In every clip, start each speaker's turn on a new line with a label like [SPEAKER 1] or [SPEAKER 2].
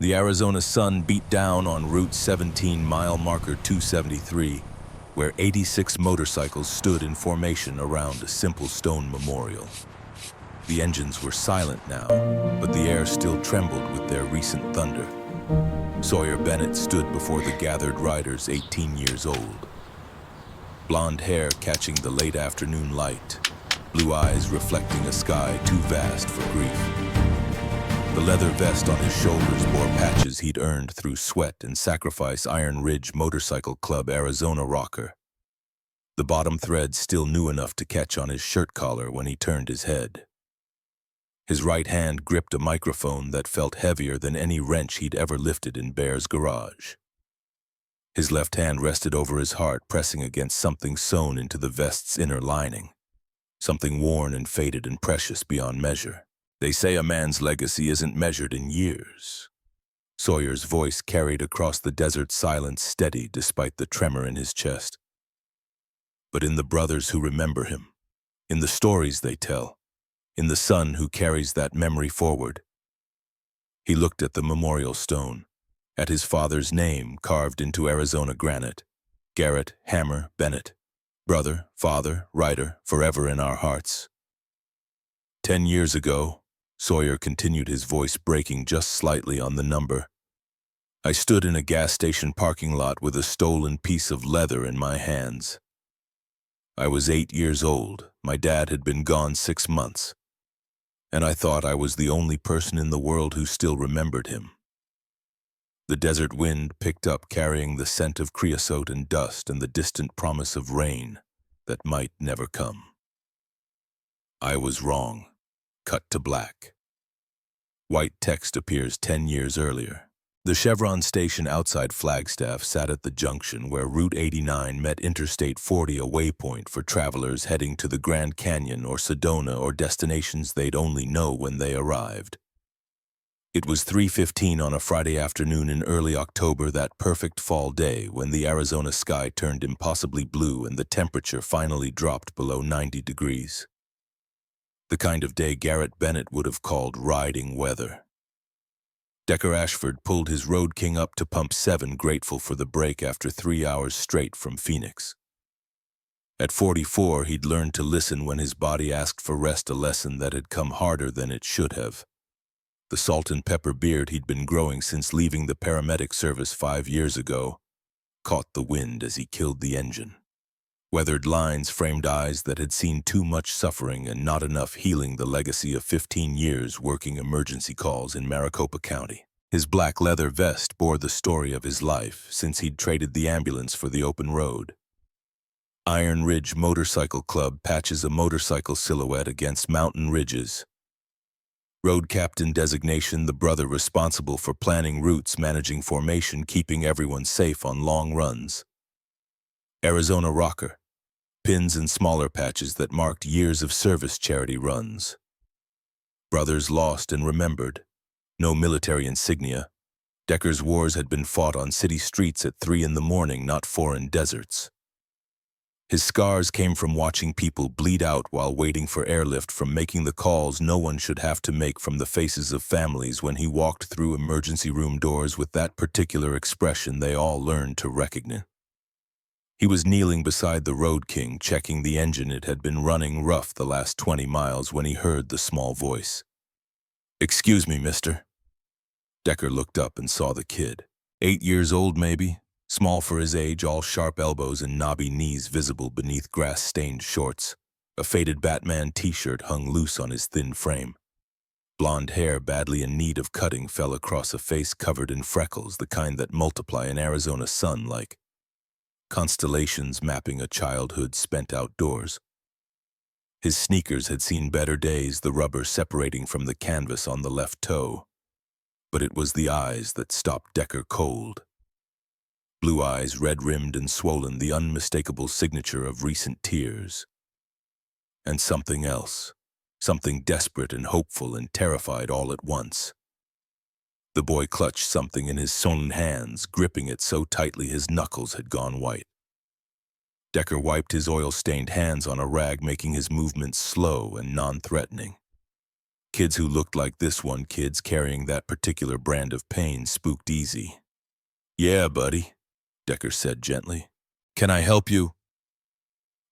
[SPEAKER 1] The Arizona sun beat down on Route 17 mile marker 273, where 86 motorcycles stood in formation around a simple stone memorial. The engines were silent now, but the air still trembled with their recent thunder. Sawyer Bennett stood before the gathered riders, 18 years old. Blonde hair catching the late afternoon light, blue eyes reflecting a sky too vast for grief. The leather vest on his shoulders bore patches he'd earned through sweat and sacrifice. Iron Ridge Motorcycle Club Arizona rocker. The bottom thread still new enough to catch on his shirt collar when he turned his head. His right hand gripped a microphone that felt heavier than any wrench he'd ever lifted in Bear's garage. His left hand rested over his heart, pressing against something sewn into the vest's inner lining, something worn and faded and precious beyond measure. They say a man's legacy isn't measured in years. Sawyer's voice carried across the desert silence, steady despite the tremor in his chest. But in the brothers who remember him, in the stories they tell, in the son who carries that memory forward. He looked at the memorial stone, at his father's name carved into Arizona granite. Garrett Hammer Bennett, brother, father, writer, forever in our hearts. 10 years ago, Sawyer continued, his voice breaking just slightly on the number. I stood in a gas station parking lot with a stolen piece of leather in my hands. I was 8 years old. My dad had been gone 6 months, and I thought I was the only person in the world who still remembered him. The desert wind picked up, carrying the scent of creosote and dust and the distant promise of rain that might never come. I was wrong. Cut to black. White text appears 10 years earlier. The Chevron station outside Flagstaff sat at the junction where Route 89 met Interstate 40, a waypoint for travelers heading to the Grand Canyon or Sedona or destinations they'd only know when they arrived. It was 3:15 on a Friday afternoon in early October, that perfect fall day when the Arizona sky turned impossibly blue and the temperature finally dropped below 90 degrees. The kind of day Garrett Bennett would have called riding weather. Decker Ashford pulled his Road King up to pump 7, grateful for the break after 3 hours straight from Phoenix. At 44, he'd learned to listen when his body asked for rest, a lesson that had come harder than it should have. The salt and pepper beard he'd been growing since leaving the paramedic service 5 years ago caught the wind as he killed the engine. Weathered lines framed eyes that had seen too much suffering and not enough healing, the legacy of 15 years working emergency calls in Maricopa County. His black leather vest bore the story of his life since he'd traded the ambulance for the open road. Iron Ridge Motorcycle Club patches a motorcycle silhouette against mountain ridges. Road captain designation, the brother responsible for planning routes, managing formation, keeping everyone safe on long runs. Arizona rocker. Pins and smaller patches that marked years of service, charity runs. Brothers lost and remembered. No military insignia. Decker's wars had been fought on city streets at 3 in the morning, not foreign deserts. His scars came from watching people bleed out while waiting for airlift, from making the calls no one should have to make, from the faces of families when he walked through emergency room doors with that particular expression they all learned to recognize. He was kneeling beside the Road King, checking the engine. It had been running rough the last 20 miles when he heard the small voice. "Excuse me, mister." Decker looked up and saw the kid. 8 years old maybe, small for his age, all sharp elbows and knobby knees visible beneath grass-stained shorts. A faded Batman t-shirt hung loose on his thin frame. Blonde hair, badly in need of cutting, fell across a face covered in freckles, the kind that multiply in Arizona sun like constellations mapping a childhood spent outdoors. His sneakers had seen better days, the rubber separating from the canvas on the left toe. But it was the eyes that stopped Decker cold. Blue eyes, red-rimmed and swollen, the unmistakable signature of recent tears. And something else, something desperate and hopeful and terrified all at once. The boy clutched something in his swollen hands, gripping it so tightly his knuckles had gone white. Decker wiped his oil-stained hands on a rag, making his movements slow and non-threatening. Kids who looked like this one, kids carrying that particular brand of pain, spooked easy. "Yeah, buddy," Decker said gently. "Can I help you?"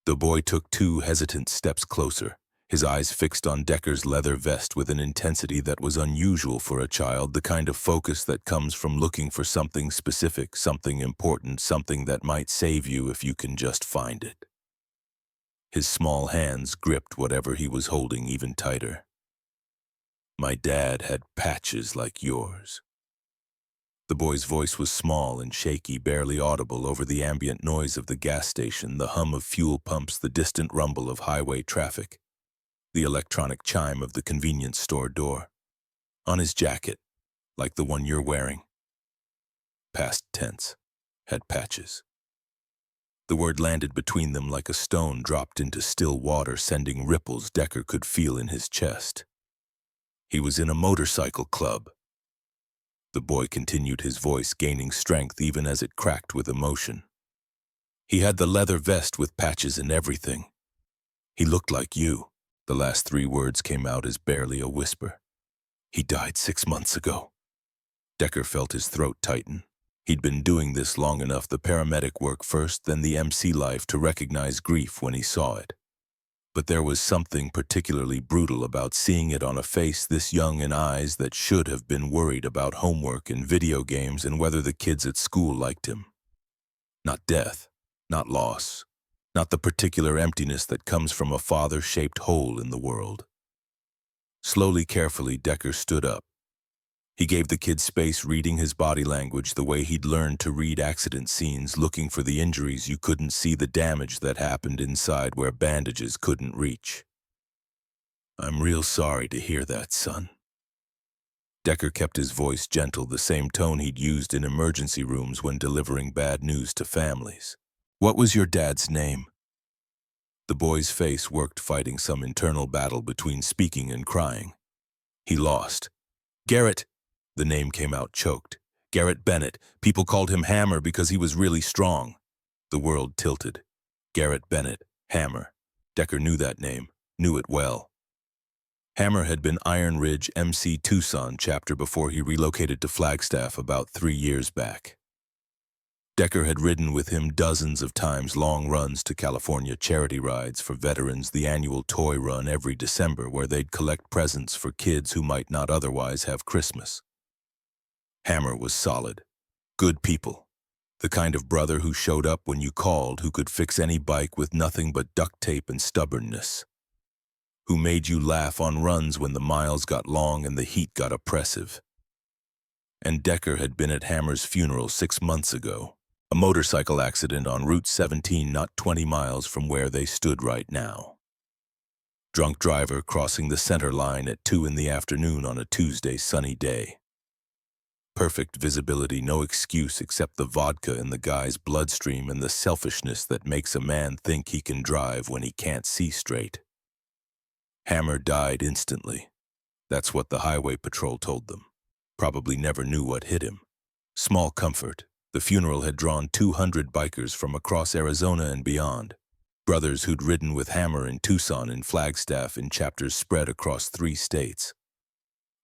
[SPEAKER 1] The boy took 2 hesitant steps closer, his eyes fixed on Decker's leather vest with an intensity that was unusual for a child, the kind of focus that comes from looking for something specific, something important, something that might save you if you can just find it. His small hands gripped whatever he was holding even tighter. "My dad had patches like yours." The boy's voice was small and shaky, barely audible over the ambient noise of the gas station, the hum of fuel pumps, the distant rumble of highway traffic, the electronic chime of the convenience store door. "On his jacket, like the one you're wearing." Past tense. Had patches. The word landed between them like a stone dropped into still water, sending ripples Decker could feel in his chest. "He was in a motorcycle club." The boy continued, his voice gaining strength even as it cracked with emotion. "He had the leather vest with patches and everything. He looked like you." The last 3 words came out as barely a whisper. "He died 6 months ago." Decker felt his throat tighten. He'd been doing this long enough, the paramedic work first, then the MC life, to recognize grief when he saw it. But there was something particularly brutal about seeing it on a face this young and eyes that should have been worried about homework and video games and whether the kids at school liked him. Not death, not loss, not the particular emptiness that comes from a father-shaped hole in the world. Slowly, carefully, Decker stood up. He gave the kid space, reading his body language the way he'd learned to read accident scenes, looking for the injuries you couldn't see, the damage that happened inside where bandages couldn't reach. "I'm real sorry to hear that, son." Decker kept his voice gentle, the same tone he'd used in emergency rooms when delivering bad news to families. "What was your dad's name?" The boy's face worked, fighting some internal battle between speaking and crying. He lost. "Garrett." The name came out choked. "Garrett Bennett. People called him Hammer because he was really strong." The world tilted. Garrett Bennett, Hammer. Decker knew that name, knew it well. Hammer had been Iron Ridge MC Tucson chapter before he relocated to Flagstaff about 3 years back. Decker had ridden with him dozens of times, long runs to California, charity rides for veterans, the annual toy run every December where they'd collect presents for kids who might not otherwise have Christmas. Hammer was solid. Good people. The kind of brother who showed up when you called, who could fix any bike with nothing but duct tape and stubbornness. Who made you laugh on runs when the miles got long and the heat got oppressive. And Decker had been at Hammer's funeral 6 months ago. A motorcycle accident on Route 17, not 20 miles from where they stood right now. Drunk driver crossing the center line at 2 in the afternoon on a Tuesday sunny day. Perfect visibility, no excuse except the vodka in the guy's bloodstream and the selfishness that makes a man think he can drive when he can't see straight. Hammer died instantly. That's what the highway patrol told them. Probably never knew what hit him. Small comfort. The funeral had drawn 200 bikers from across Arizona and beyond. Brothers who'd ridden with Hammer in Tucson and Flagstaff in chapters spread across 3 states.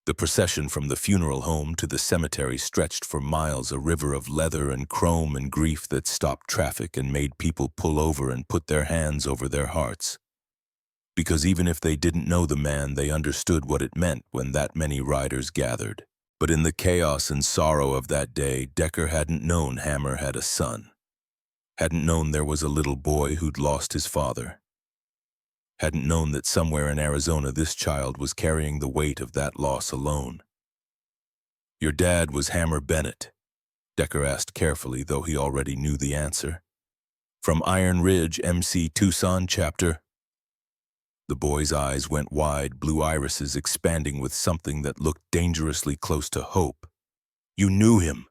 [SPEAKER 1] The procession from the funeral home to the cemetery stretched for miles, a river of leather and chrome and grief that stopped traffic and made people pull over and put their hands over their hearts. Because even if they didn't know the man, they understood what it meant when that many riders gathered. But in the chaos and sorrow of that day, Decker hadn't known Hammer had a son. Hadn't known there was a little boy who'd lost his father. Hadn't known that somewhere in Arizona this child was carrying the weight of that loss alone. "Your dad was Hammer Bennett?" Decker asked carefully, though he already knew the answer. "From Iron Ridge MC Tucson chapter?" The boy's eyes went wide, blue irises expanding with something that looked dangerously close to hope. "You knew him."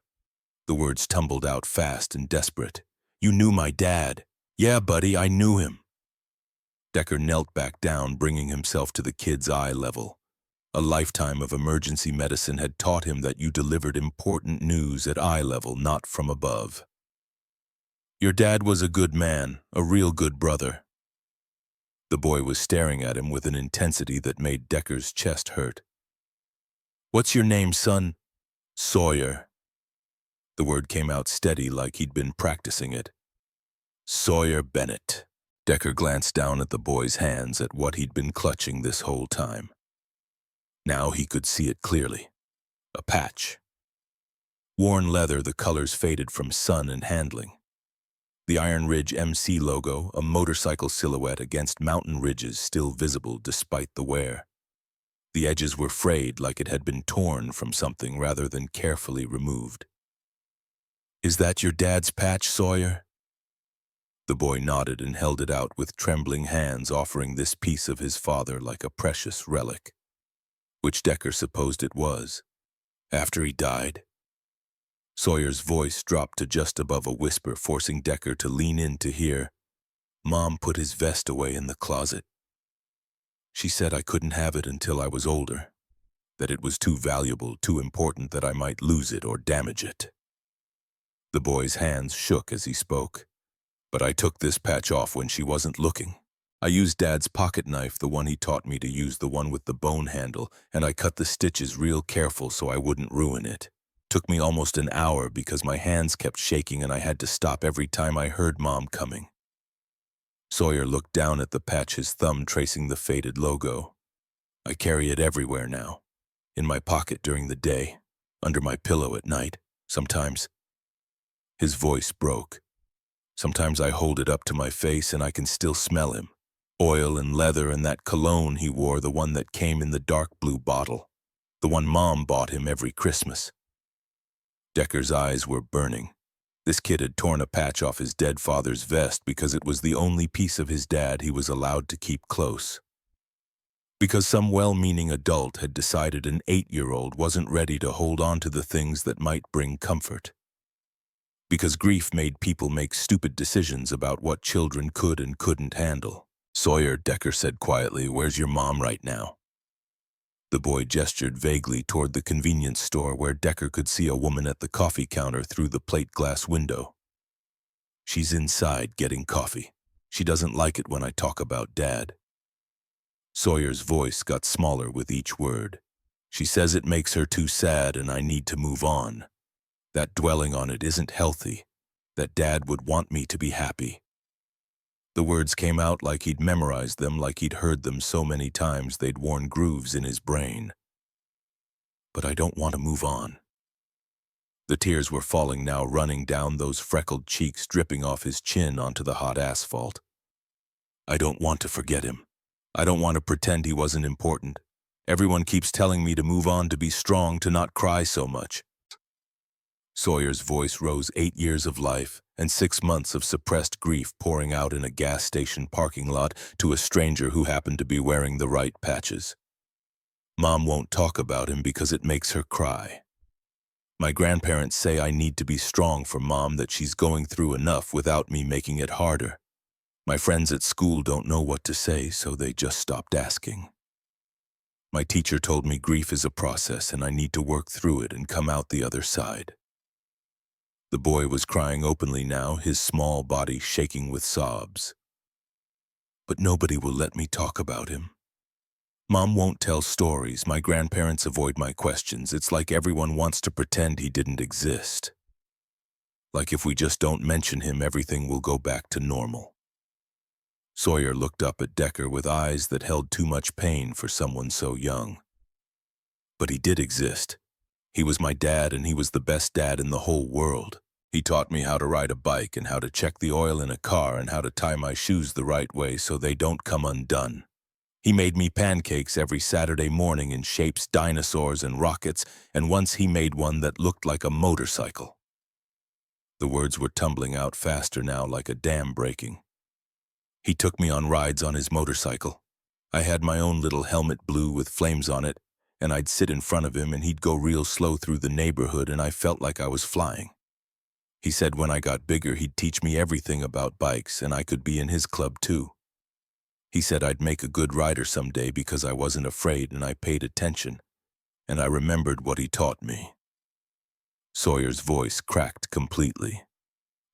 [SPEAKER 1] The words tumbled out fast and desperate. "You knew my dad." "Yeah, buddy, I knew him." Decker knelt back down, bringing himself to the kid's eye level. A lifetime of emergency medicine had taught him that you delivered important news at eye level, not from above. "Your dad was a good man, a real good brother." The boy was staring at him with an intensity that made Decker's chest hurt. "What's your name, son?" "Sawyer." The word came out steady like he'd been practicing it. "Sawyer Bennett." Decker glanced down at the boy's hands, at what he'd been clutching this whole time. Now he could see it clearly. A patch. Worn leather, the colors faded from sun and handling. The Iron Ridge MC logo, a motorcycle silhouette against mountain ridges still visible despite the wear. The edges were frayed like it had been torn from something rather than carefully removed. "Is that your dad's patch, Sawyer?" The boy nodded and held it out with trembling hands, offering this piece of his father like a precious relic. Which Decker supposed it was. After he died. Sawyer's voice dropped to just above a whisper, forcing Decker to lean in to hear. "Mom put his vest away in the closet. She said I couldn't have it until I was older, that it was too valuable, too important that I might lose it or damage it." The boy's hands shook as he spoke. "But I took this patch off when she wasn't looking. I used Dad's pocket knife, the one he taught me to use, the one with the bone handle, and I cut the stitches real careful so I wouldn't ruin it. Took me almost an hour because my hands kept shaking and I had to stop every time I heard Mom coming." Sawyer looked down at the patch, his thumb tracing the faded logo. "I carry it everywhere now. In my pocket during the day, under my pillow at night, sometimes." His voice broke. "Sometimes I hold it up to my face and I can still smell him. Oil and leather and that cologne he wore, the one that came in the dark blue bottle. The one Mom bought him every Christmas." Decker's eyes were burning. This kid had torn a patch off his dead father's vest because it was the only piece of his dad he was allowed to keep close. Because some well-meaning adult had decided an 8-year-old wasn't ready to hold on to the things that might bring comfort. Because grief made people make stupid decisions about what children could and couldn't handle. "Sawyer," Decker said quietly, "where's your mom right now?" The boy gestured vaguely toward the convenience store where Decker could see a woman at the coffee counter through the plate glass window. "She's inside getting coffee. She doesn't like it when I talk about Dad." Sawyer's voice got smaller with each word. "She says it makes her too sad and I need to move on. That dwelling on it isn't healthy. That Dad would want me to be happy." The words came out like he'd memorized them, like he'd heard them so many times they'd worn grooves in his brain. "But I don't want to move on." The tears were falling now, running down those freckled cheeks, dripping off his chin onto the hot asphalt. "I don't want to forget him. I don't want to pretend he wasn't important. Everyone keeps telling me to move on, to be strong, to not cry so much." Sawyer's voice rose, 8 years of life and 6 months of suppressed grief pouring out in a gas station parking lot to a stranger who happened to be wearing the right patches. "Mom won't talk about him because it makes her cry. My grandparents say I need to be strong for Mom, that she's going through enough without me making it harder. My friends at school don't know what to say, so they just stopped asking. My teacher told me grief is a process and I need to work through it and come out the other side." The boy was crying openly now, his small body shaking with sobs. "But nobody will let me talk about him. Mom won't tell stories, my grandparents avoid my questions. It's like everyone wants to pretend he didn't exist. Like if we just don't mention him, everything will go back to normal." Sawyer looked up at Decker with eyes that held too much pain for someone so young. "But he did exist. He was my dad, and he was the best dad in the whole world. He taught me how to ride a bike and how to check the oil in a car and how to tie my shoes the right way so they don't come undone. He made me pancakes every Saturday morning in shapes, dinosaurs, and rockets, and once he made one that looked like a motorcycle." The words were tumbling out faster now, like a dam breaking. "He took me on rides on his motorcycle. I had my own little helmet blue with flames on it, and I'd sit in front of him and he'd go real slow through the neighborhood and I felt like I was flying. He said when I got bigger he'd teach me everything about bikes and I could be in his club too. He said I'd make a good rider someday because I wasn't afraid and I paid attention, and I remembered what he taught me." Sawyer's voice cracked completely.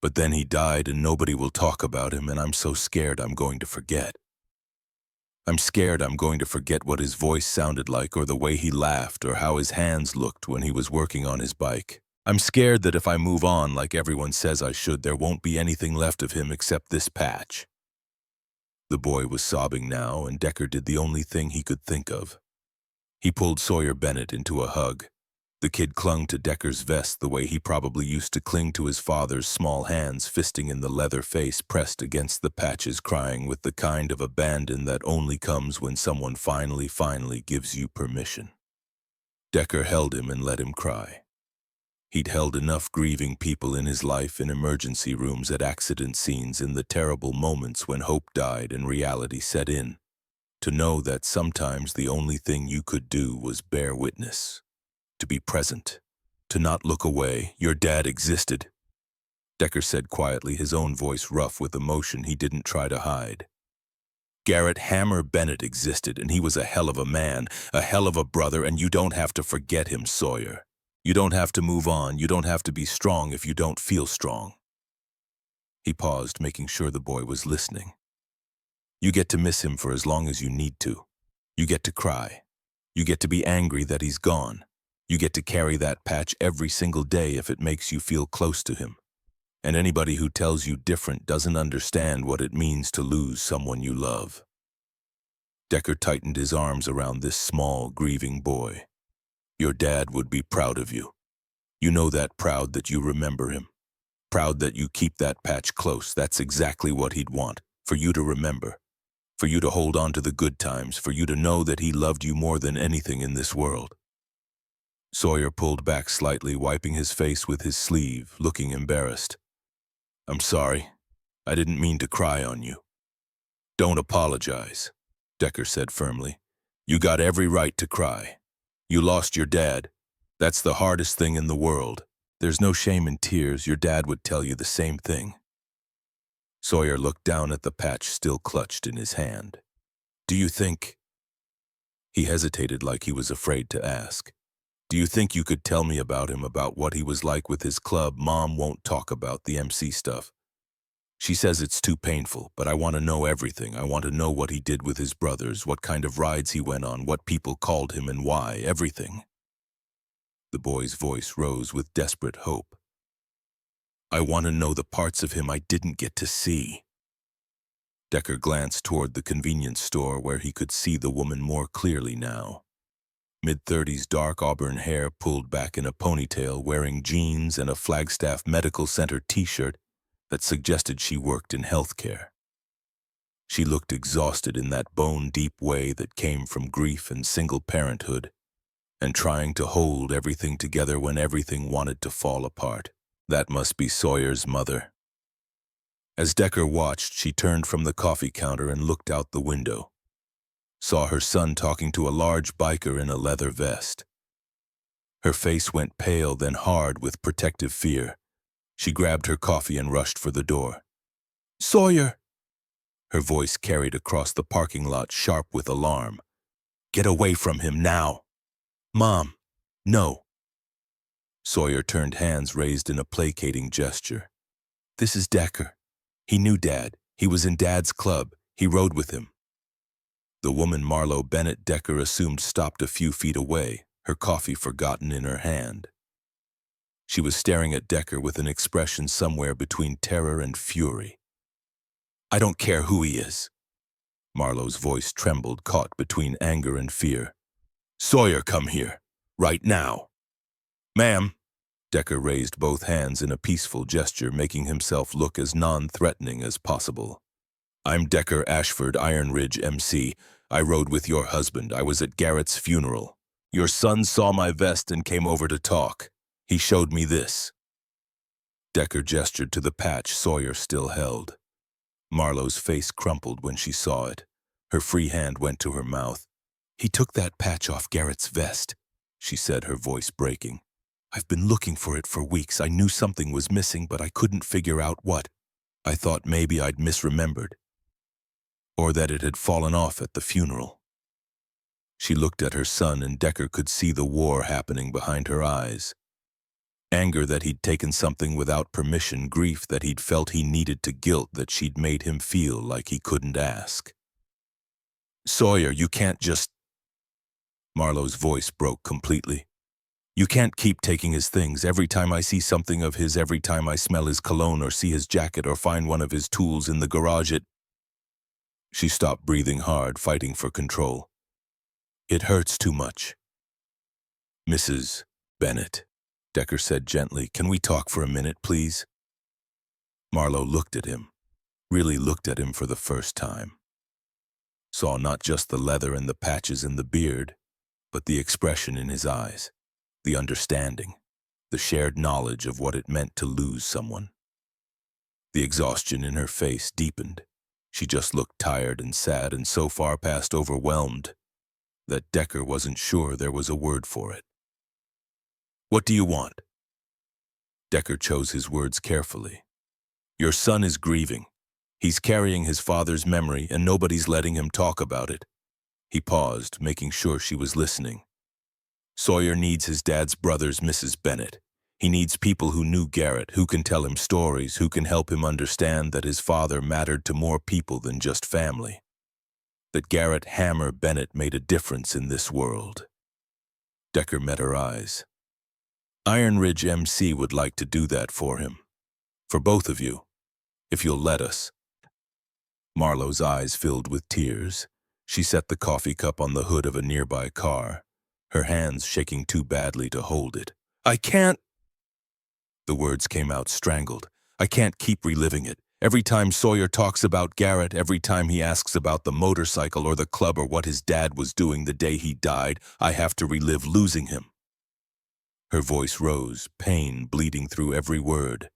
[SPEAKER 1] "But then he died and nobody will talk about him and I'm so scared I'm going to forget." I'm scared I'm going to forget what his voice sounded like or the way he laughed or how his hands looked when he was working on his bike. I'm scared that if I move on like everyone says I should, there won't be anything left of him except this patch." The boy was sobbing now, and Decker did the only thing he could think of. He pulled Sawyer Bennett into a hug. The kid clung to Decker's vest the way he probably used to cling to his father's small hands, fisting in the leather face pressed against the patches, crying with the kind of abandon that only comes when someone finally gives you permission. Decker held him and let him cry. He'd held enough grieving people in his life, in emergency rooms, at accident scenes, in the terrible moments when hope died and reality set in, to know that sometimes the only thing you could do was bear witness. To be present, to not look away. "Your dad existed," Decker said quietly, his own voice rough with emotion he didn't try to hide. "Garrett Hammer Bennett existed, and he was a hell of a man, a hell of a brother, and you don't have to forget him, Sawyer. You don't have to move on, you don't have to be strong if you don't feel strong." He paused, making sure the boy was listening. "You get to miss him for as long as you need to. You get to cry. You get to be angry that he's gone. You get to carry that patch every single day if it makes you feel close to him. And anybody who tells you different doesn't understand what it means to lose someone you love." Decker tightened his arms around this small, grieving boy. "Your dad would be proud of you. You know that, proud that you remember him. Proud that you keep that patch close. That's exactly what he'd want, for you to remember. For you to hold on to the good times, for you to know that he loved you more than anything in this world." Sawyer pulled back slightly, wiping his face with his sleeve, looking embarrassed. "I'm sorry. I didn't mean to cry on you." "Don't apologize," Decker said firmly. "You got every right to cry. You lost your dad. That's the hardest thing in the world. There's no shame in tears. Your dad would tell you the same thing." Sawyer looked down at the patch still clutched in his hand. "Do you think—" He hesitated like he was afraid to ask. "Do you think you could tell me about him, about what he was like with his club? Mom won't talk about the MC stuff. She says it's too painful, but I want to know everything. I want to know what he did with his brothers, what kind of rides he went on, what people called him and why, everything." The boy's voice rose with desperate hope. "I want to know the parts of him I didn't get to see." Decker glanced toward the convenience store where he could see the woman more clearly now. Mid-30s, dark auburn hair pulled back in a ponytail, wearing jeans and a Flagstaff Medical Center t-shirt that suggested she worked in healthcare. She looked exhausted in that bone-deep way that came from grief and single parenthood, and trying to hold everything together when everything wanted to fall apart. That must be Sawyer's mother. As Decker watched, she turned from the coffee counter and looked out the window. Saw her son talking to a large biker in a leather vest. Her face went pale, then hard with protective fear. She grabbed her coffee and rushed for the door. "Sawyer!" Her voice carried across the parking lot, sharp with alarm. "Get away from him now!" "Mom, no!" Sawyer turned, hands raised in a placating gesture. "This is Decker. He knew Dad. He was in Dad's club. He rode with him." The woman Marlo Bennett Decker assumed stopped a few feet away, her coffee forgotten in her hand. She was staring at Decker with an expression somewhere between terror and fury. "I don't care who he is." Marlo's voice trembled, caught between anger and fear. "Sawyer, come here. Right now." "Ma'am." Decker raised both hands in a peaceful gesture, making himself look as non-threatening as possible. "I'm Decker Ashford, Iron Ridge MC. I rode with your husband. I was at Garrett's funeral. Your son saw my vest and came over to talk. He showed me this." Decker gestured to the patch Sawyer still held. Marlo's face crumpled when she saw it. Her free hand went to her mouth. "He took that patch off Garrett's vest," she said, her voice breaking. "I've been looking for it for weeks. I knew something was missing, but I couldn't figure out what. I thought maybe I'd misremembered, or that it had fallen off at the funeral." She looked at her son, and Decker could see the war happening behind her eyes. Anger that he'd taken something without permission, grief that he'd felt he needed to, guilt that she'd made him feel like he couldn't ask. Sawyer, you can't just... Marlowe's voice broke completely. You can't keep taking his things. Every time I see something of his, every time I smell his cologne or see his jacket or find one of his tools in the garage, She stopped breathing hard, fighting for control. It hurts too much. Mrs. Bennett, Decker said gently, can we talk for a minute, please? Marlowe looked at him, really looked at him for the first time. Saw not just the leather and the patches in the beard, but the expression in his eyes, the understanding, the shared knowledge of what it meant to lose someone. The exhaustion in her face deepened. She just looked tired and sad and so far past overwhelmed that Decker wasn't sure there was a word for it. What do you want? Decker chose his words carefully. Your son is grieving. He's carrying his father's memory and nobody's letting him talk about it. He paused, making sure she was listening. Sawyer needs his dad's brothers, Mrs. Bennett. He needs people who knew Garrett, who can tell him stories, who can help him understand that his father mattered to more people than just family. That Garrett Hammer Bennett made a difference in this world. Decker met her eyes. Iron Ridge MC would like to do that for him. For both of you, if you'll let us. Marlowe's eyes filled with tears. She set the coffee cup on the hood of a nearby car, her hands shaking too badly to hold it. I can't... The words came out strangled. I can't keep reliving it. Every time Sawyer talks about Garrett, every time he asks about the motorcycle or the club or what his dad was doing the day he died, I have to relive losing him. Her voice rose, pain bleeding through every word.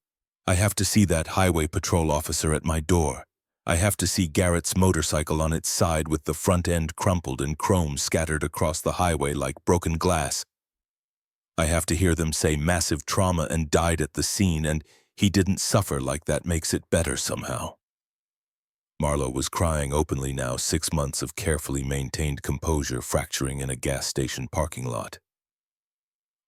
[SPEAKER 1] I have to see that highway patrol officer at my door. I have to see Garrett's motorcycle on its side with the front end crumpled and chrome scattered across the highway like broken glass. I have to hear them say massive trauma and died at the scene, and he didn't suffer like that makes it better somehow. Marlowe was crying openly now, 6 months of carefully maintained composure fracturing in a gas station parking lot.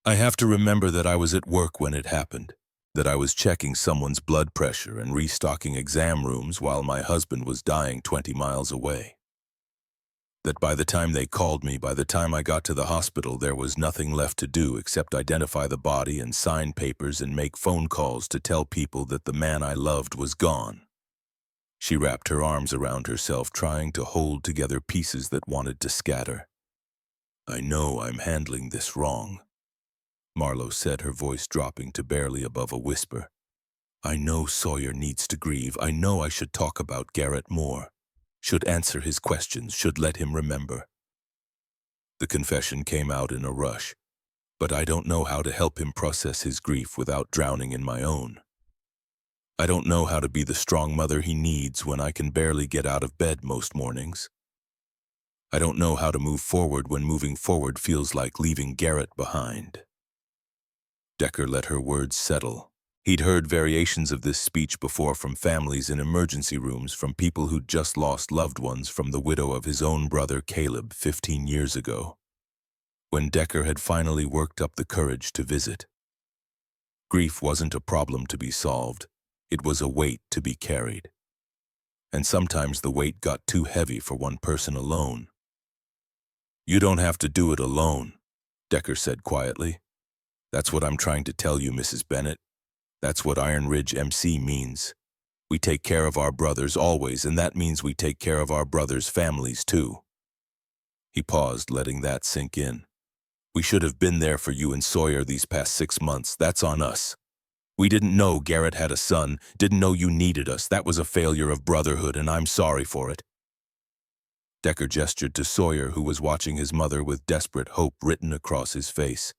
[SPEAKER 1] I have to remember that I was at work when it happened, that I was checking someone's blood pressure and restocking exam rooms while my husband was dying 20 miles away. That by the time they called me, by the time I got to the hospital, there was nothing left to do except identify the body and sign papers and make phone calls to tell people that the man I loved was gone. She wrapped her arms around herself, trying to hold together pieces that wanted to scatter. I know I'm handling this wrong, Marlowe said, her voice dropping to barely above a whisper. I know Sawyer needs to grieve. I know I should talk about Garrett more. Should answer his questions, should let him remember. The confession came out in a rush, but I don't know how to help him process his grief without drowning in my own. I don't know how to be the strong mother he needs when I can barely get out of bed most mornings. I don't know how to move forward when moving forward feels like leaving Garrett behind. Decker let her words settle. He'd heard variations of this speech before from families in emergency rooms, from people who'd just lost loved ones, from the widow of his own brother Caleb 15 years ago, when Decker had finally worked up the courage to visit. Grief wasn't a problem to be solved. It was a weight to be carried. And sometimes the weight got too heavy for one person alone. You don't have to do it alone, Decker said quietly. That's what I'm trying to tell you, Mrs. Bennett. That's what Iron Ridge MC means. We take care of our brothers always, and that means we take care of our brothers' families too. He paused, letting that sink in. We should have been there for you and Sawyer these past 6 months. That's on us. We didn't know Garrett had a son, didn't know you needed us. That was a failure of brotherhood, and I'm sorry for it. Decker gestured to Sawyer, who was watching his mother with desperate hope written across his face.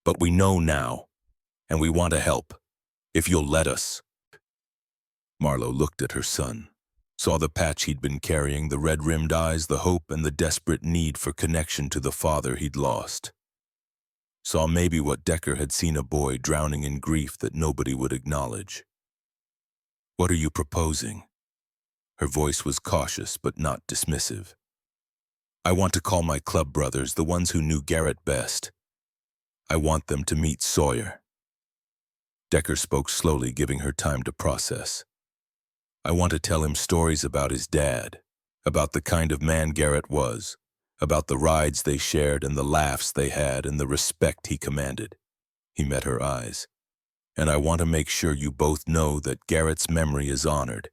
[SPEAKER 1] But we know now, and we want to help. If you'll let us. Marlowe looked at her son, saw the patch he'd been carrying, the red-rimmed eyes, the hope and the desperate need for connection to the father he'd lost. Saw maybe what Decker had seen, a boy drowning in grief that nobody would acknowledge. What are you proposing? Her voice was cautious but not dismissive. I want to call my club brothers, the ones who knew Garrett best. I want them to meet Sawyer. Decker spoke slowly, giving her time to process. I want to tell him stories about his dad, about the kind of man Garrett was, about the rides they shared and the laughs they had and the respect he commanded. He met her eyes. And I want to make sure you both know that Garrett's memory is honored,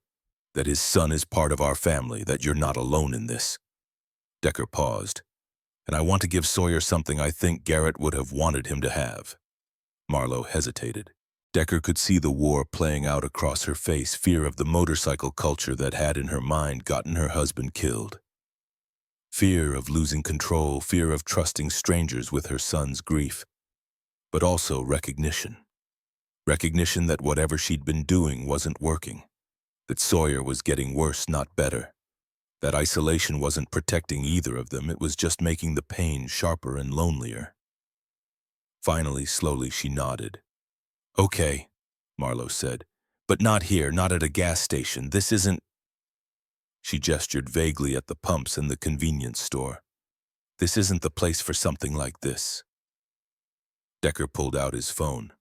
[SPEAKER 1] that his son is part of our family, that you're not alone in this. Decker paused. And I want to give Sawyer something I think Garrett would have wanted him to have. Marlowe hesitated. Decker could see the war playing out across her face, fear of the motorcycle culture that had in her mind gotten her husband killed. Fear of losing control, fear of trusting strangers with her son's grief. But also recognition. Recognition that whatever she'd been doing wasn't working. That Sawyer was getting worse, not better. That isolation wasn't protecting either of them, it was just making the pain sharper and lonelier. Finally, slowly, she nodded. Okay, Marlowe said, but not here, not at a gas station. This isn't... She gestured vaguely at the pumps in the convenience store. This isn't the place for something like this. Decker pulled out his phone.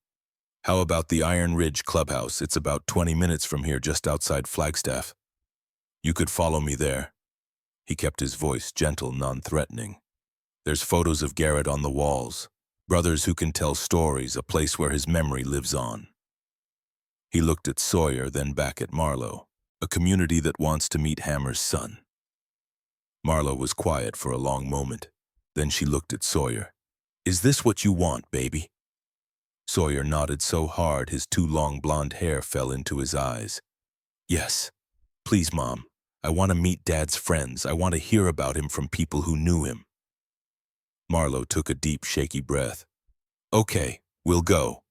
[SPEAKER 1] How about the Iron Ridge Clubhouse? It's about 20 minutes from here, just outside Flagstaff. You could follow me there. He kept his voice gentle, non-threatening. There's photos of Garrett on the walls. Brothers who can tell stories, a place where his memory lives on. He looked at Sawyer, then back at Marlowe. A community that wants to meet Hammer's son. Marlowe was quiet for a long moment. Then she looked at Sawyer. Is this what you want, baby? Sawyer nodded so hard his too long blonde hair fell into his eyes. Yes. Please, Mom. I want to meet Dad's friends. I want to hear about him from people who knew him. Marlowe took a deep, shaky breath. Okay, we'll go.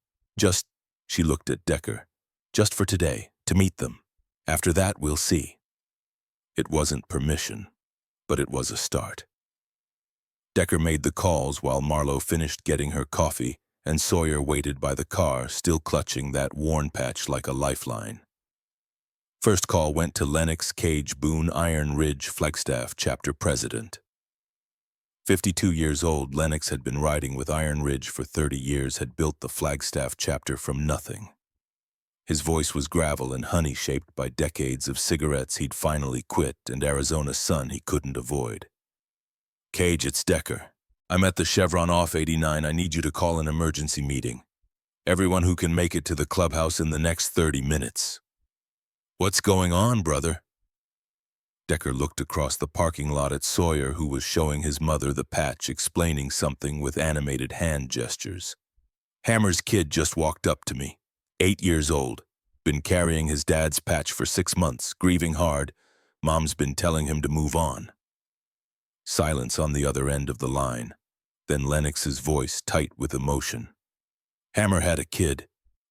[SPEAKER 1] She looked at Decker. Just for today, to meet them. After that, we'll see. It wasn't permission, but it was a start. Decker made the calls while Marlowe finished getting her coffee, and Sawyer waited by the car, still clutching that worn patch like a lifeline. First call went to Lennox Cage Boone, Iron Ridge, Flagstaff chapter president. 52 years old, Lennox had been riding with Iron Ridge for 30 years, had built the Flagstaff chapter from nothing. His voice was gravel and honey shaped by decades of cigarettes he'd finally quit and Arizona sun he couldn't avoid. Cage, it's Decker. I'm at the Chevron off 89. I need you to call an emergency meeting. Everyone who can make it to the clubhouse in the next 30 minutes. What's going on, brother? Decker looked across the parking lot at Sawyer, who was showing his mother the patch, explaining something with animated hand gestures. Hammer's kid just walked up to me. 8 years old. Been carrying his dad's patch for 6 months, grieving hard. Mom's been telling him to move on. Silence on the other end of the line. Then Lennox's voice tight with emotion. Hammer had a kid.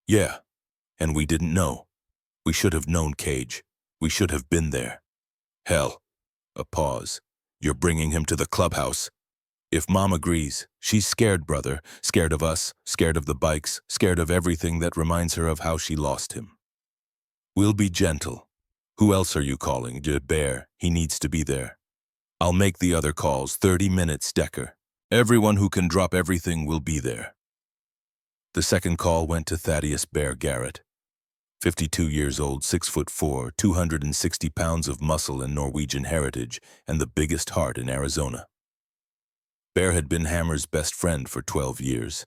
[SPEAKER 1] Yeah, and we didn't know. We should have known, Cage. We should have been there. Hell. A pause. You're bringing him to the clubhouse. If Mom agrees, she's scared, brother. Scared of us, scared of the bikes, scared of everything that reminds her of how she lost him. We'll be gentle. Who else are you calling? Bear. He needs to be there. I'll make the other calls. 30 minutes, Decker. Everyone who can drop everything will be there. The second call went to Thaddeus Bear Garrett. 52 years old, 6'4", 260 pounds of muscle and Norwegian heritage, and the biggest heart in Arizona. Bear had been Hammer's best friend for 12 years.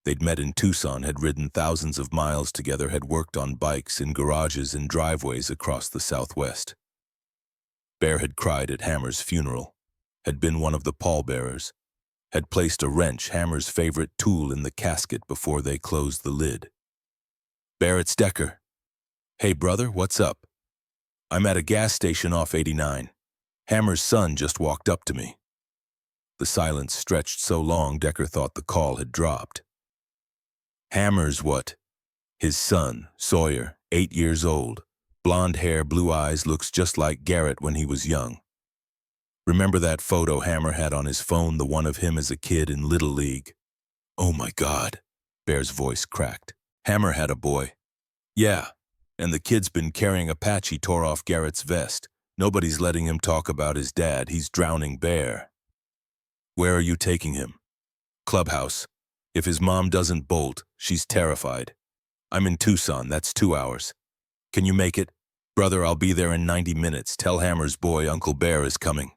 [SPEAKER 1] They'd met in Tucson, had ridden thousands of miles together, had worked on bikes in garages and driveways across the Southwest. Bear had cried at Hammer's funeral, had been one of the pallbearers, had placed a wrench, Hammer's favorite tool, in the casket before they closed the lid. Bear, it's Decker. Hey, brother, what's up? I'm at a gas station off 89. Hammer's son just walked up to me. The silence stretched so long Decker thought the call had dropped. Hammer's what? His son, Sawyer, 8 years old. Blonde hair, blue eyes, looks just like Garrett when he was young. Remember that photo Hammer had on his phone, the one of him as a kid in Little League? Oh my God, Bear's voice cracked. Hammer had a boy. Yeah, and the kid's been carrying a patch he tore off Garrett's vest. Nobody's letting him talk about his dad. He's drowning Bear. Where are you taking him? Clubhouse. If his mom doesn't bolt, she's terrified. I'm in Tucson, that's 2 hours. Can you make it? Brother, I'll be there in 90 minutes. Tell Hammer's boy Uncle Bear is coming.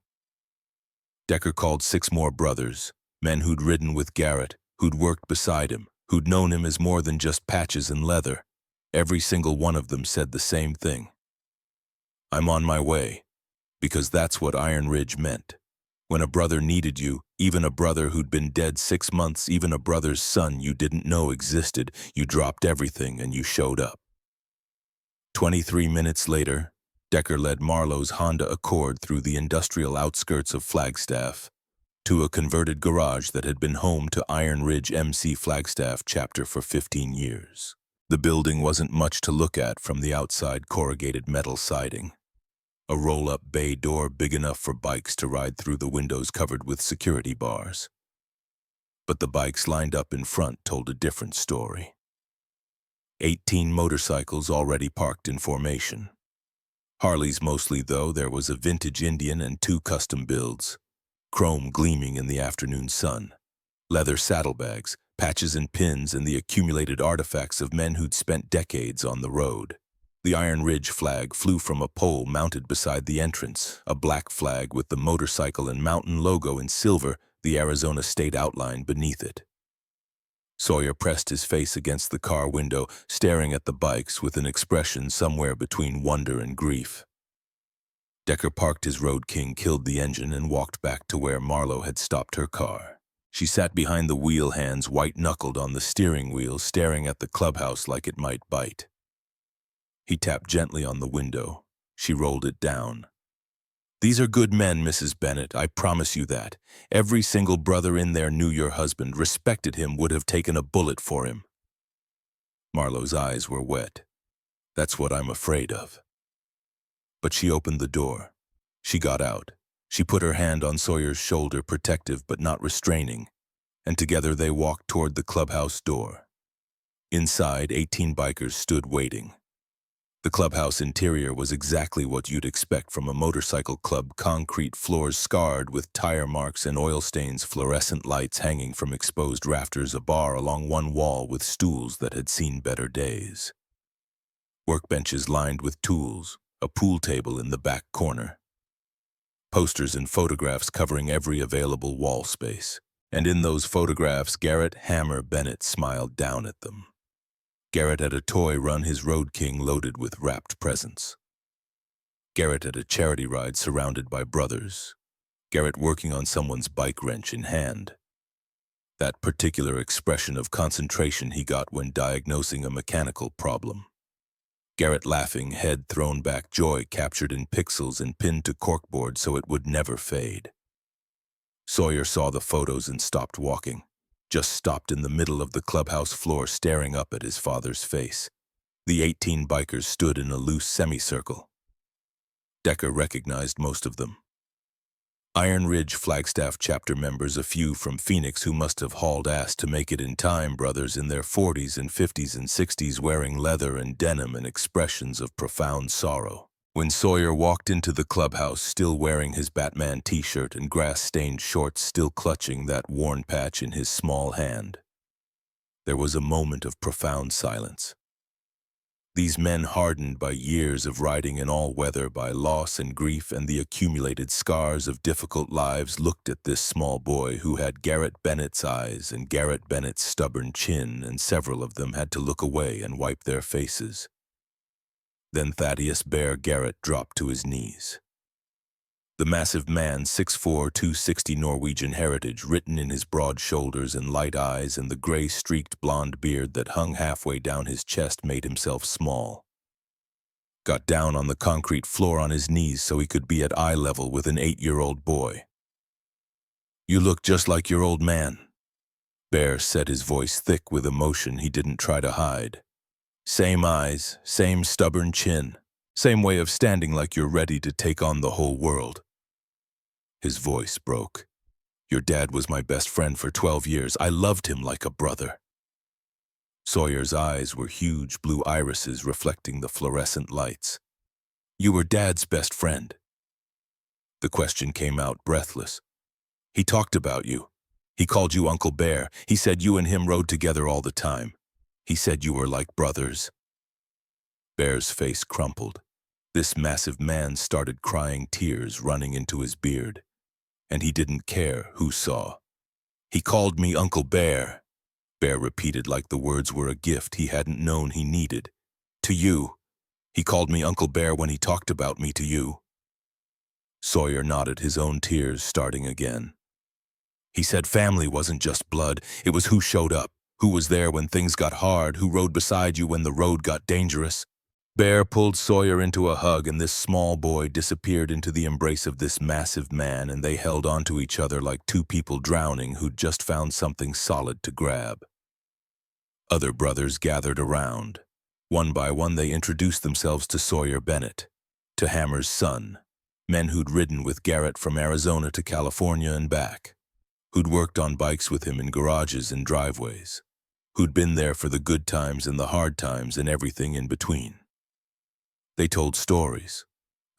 [SPEAKER 1] Decker called 6 more brothers, men who'd ridden with Garrett, who'd worked beside him, who'd known him as more than just patches and leather. Every single one of them said the same thing. I'm on my way, because that's what Iron Ridge meant. When a brother needed you, even a brother who'd been dead 6 months, even a brother's son you didn't know existed, you dropped everything and you showed up. 23 minutes later, Decker led Marlowe's Honda Accord through the industrial outskirts of Flagstaff to a converted garage that had been home to Iron Ridge MC Flagstaff chapter for 15 years. The building wasn't much to look at from the outside corrugated metal siding. A roll-up bay door big enough for bikes to ride through, the windows covered with security bars. But the bikes lined up in front told a different story. 18 motorcycles already parked in formation. Harleys mostly, though. There was a vintage Indian and 2 custom builds, chrome gleaming in the afternoon sun, leather saddlebags, patches and pins, and the accumulated artifacts of men who'd spent decades on the road. The Iron Ridge flag flew from a pole mounted beside the entrance, a black flag with the motorcycle and mountain logo in silver, the Arizona state outline beneath it. Sawyer pressed his face against the car window, staring at the bikes with an expression somewhere between wonder and grief. Decker parked his Road King, killed the engine, and walked back to where Marlowe had stopped her car. She sat behind the wheel, hands white-knuckled on the steering wheel, staring at the clubhouse like it might bite. He tapped gently on the window. She rolled it down. These are good men, Mrs. Bennett, I promise you that. Every single brother in there knew your husband, respected him, would have taken a bullet for him. Marlowe's eyes were wet. That's what I'm afraid of. But she opened the door. She got out. She put her hand on Sawyer's shoulder, protective but not restraining, and together they walked toward the clubhouse door. Inside, 18 bikers stood waiting. The clubhouse interior was exactly what you'd expect from a motorcycle club, concrete floors scarred with tire marks and oil stains, fluorescent lights hanging from exposed rafters, a bar along one wall with stools that had seen better days. Workbenches lined with tools, a pool table in the back corner. Posters and photographs covering every available wall space. And in those photographs, Garrett Hammer Bennett smiled down at them. Garrett at a toy run, his Road King loaded with wrapped presents. Garrett at a charity ride surrounded by brothers. Garrett working on someone's bike, wrench in hand. That particular expression of concentration he got when diagnosing a mechanical problem. Garrett laughing, head thrown back, joy captured in pixels and pinned to corkboard so it would never fade. Sawyer saw the photos and stopped walking. Just stopped in the middle of the clubhouse floor, staring up at his father's face. The 18 bikers stood in a loose semicircle. Decker recognized most of them. Iron Ridge Flagstaff chapter members, a few from Phoenix who must have hauled ass to make it in time, brothers in their 40s and 50s and 60s wearing leather and denim and expressions of profound sorrow. When Sawyer walked into the clubhouse, still wearing his Batman t-shirt and grass-stained shorts, still clutching that worn patch in his small hand, there was a moment of profound silence. These men, hardened by years of riding in all weather, by loss and grief and the accumulated scars of difficult lives, looked at this small boy who had Garrett Bennett's eyes and Garrett Bennett's stubborn chin, and several of them had to look away and wipe their faces. Then Thaddeus Bear Garrett dropped to his knees. The massive man, 6'4", 260, Norwegian heritage written in his broad shoulders and light eyes, and the gray-streaked blonde beard that hung halfway down his chest made himself small. Got down on the concrete floor on his knees so he could be at eye level with an 8-year-old boy. "You look just like your old man," Bear said, his voice thick with emotion he didn't try to hide. "Same eyes, same stubborn chin, same way of standing like you're ready to take on the whole world." His voice broke. "Your dad was my best friend for 12 years. I loved him like a brother." Sawyer's eyes were huge blue irises reflecting the fluorescent lights. "You were Dad's best friend?" The question came out breathless. "He talked about you. He called you Uncle Bear. He said you and him rode together all the time. He said you were like brothers." Bear's face crumpled. This massive man started crying, tears running into his beard, and he didn't care who saw. "He called me Uncle Bear," Bear repeated like the words were a gift he hadn't known he needed. "To you. He called me Uncle Bear when he talked about me to you." Sawyer nodded, his own tears starting again. "He said family wasn't just blood, it was who showed up, who was there when things got hard, who rode beside you when the road got dangerous." Bear pulled Sawyer into a hug, and this small boy disappeared into the embrace of this massive man, and they held onto each other like two people drowning who'd just found something solid to grab. Other brothers gathered around. One by one they introduced themselves to Sawyer Bennett, to Hammer's son, men who'd ridden with Garrett from Arizona to California and back, who'd worked on bikes with him in garages and driveways, who'd been there for the good times and the hard times and everything in between. They told stories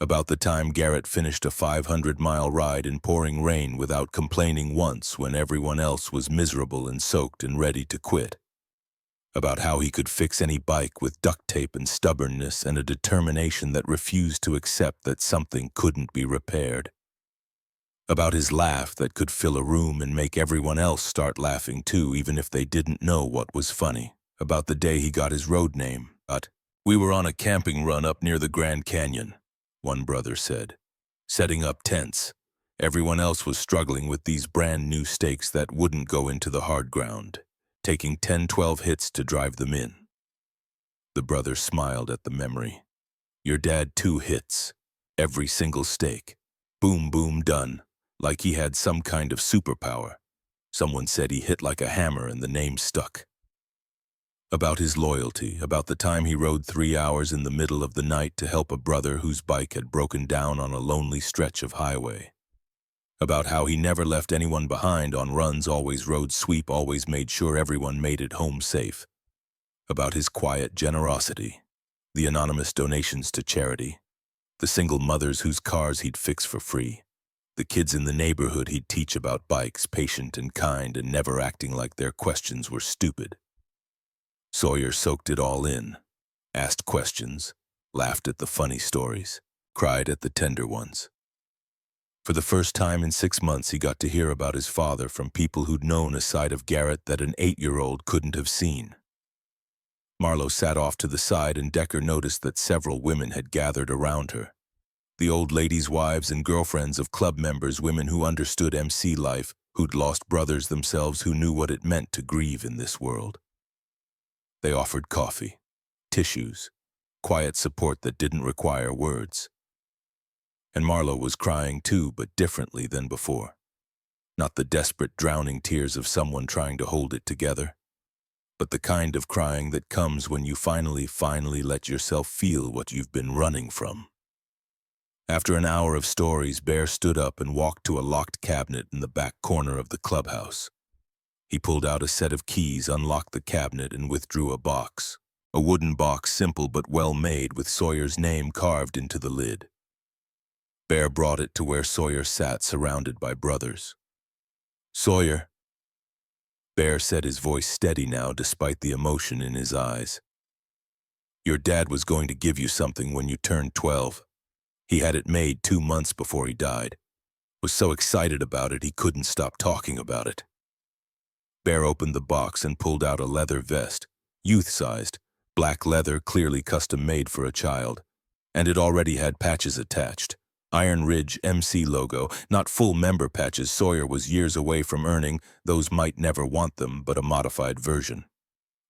[SPEAKER 1] about the time Garrett finished a 500-mile ride in pouring rain without complaining once when everyone else was miserable and soaked and ready to quit. About how he could fix any bike with duct tape and stubbornness and a determination that refused to accept that something couldn't be repaired. About his laugh that could fill a room and make everyone else start laughing too, even if they didn't know what was funny. About the day he got his road name. "We were on a camping run up near the Grand Canyon," one brother said, "setting up tents. Everyone else was struggling with these brand new stakes that wouldn't go into the hard ground, taking 10-12 hits to drive them in." The brother smiled at the memory. "Your dad 2 hits. Every single stake. Boom, boom, done. Like he had some kind of superpower. Someone said he hit like a hammer and the name stuck." About his loyalty, about the time he rode 3 hours in the middle of the night to help a brother whose bike had broken down on a lonely stretch of highway. About how he never left anyone behind on runs, always rode sweep, always made sure everyone made it home safe. About his quiet generosity, the anonymous donations to charity, the single mothers whose cars he'd fix for free, the kids in the neighborhood he'd teach about bikes, patient and kind and never acting like their questions were stupid. Sawyer soaked it all in, asked questions, laughed at the funny stories, cried at the tender ones. For the first time in 6 months, he got to hear about his father from people who'd known a side of Garrett that an 8-year-old couldn't have seen. Marlowe sat off to the side, and Decker noticed that several women had gathered around her. The old ladies' wives and girlfriends of club members, women who understood MC life, who'd lost brothers themselves, who knew what it meant to grieve in this world. They offered coffee, tissues, quiet support that didn't require words. And Marlowe was crying too, but differently than before. Not the desperate, drowning tears of someone trying to hold it together, but the kind of crying that comes when you finally let yourself feel what you've been running from. After an hour of stories, Bear stood up and walked to a locked cabinet in the back corner of the clubhouse. He pulled out a set of keys, unlocked the cabinet, and withdrew a box. A wooden box, simple but well made, with Sawyer's name carved into the lid. Bear brought it to where Sawyer sat, surrounded by brothers. "Sawyer," Bear said, his voice steady now despite the emotion in his eyes. "Your dad was going to give you something when you turned 12. He had it made 2 months before he died. Was so excited about it he couldn't stop talking about it." Bear opened the box and pulled out a leather vest, youth-sized, black leather, clearly custom-made for a child, and it already had patches attached. Iron Ridge MC logo, not full member patches. Sawyer was years away from earning, those might never want them, but a modified version.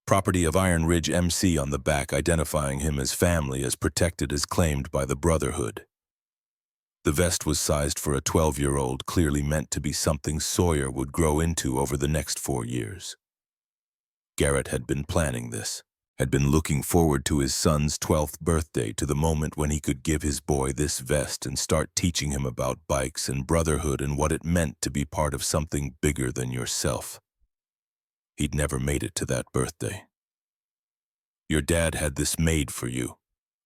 [SPEAKER 1] Property of Iron Ridge MC on the back, identifying him as family, as protected as claimed by the Brotherhood. The vest was sized for a 12-year-old, clearly meant to be something Sawyer would grow into over the next 4 years. Garrett had been planning this, had been looking forward to his son's 12th birthday, to the moment when he could give his boy this vest and start teaching him about bikes and brotherhood and what it meant to be part of something bigger than yourself. He'd never made it to that birthday. "Your dad had this made for you,"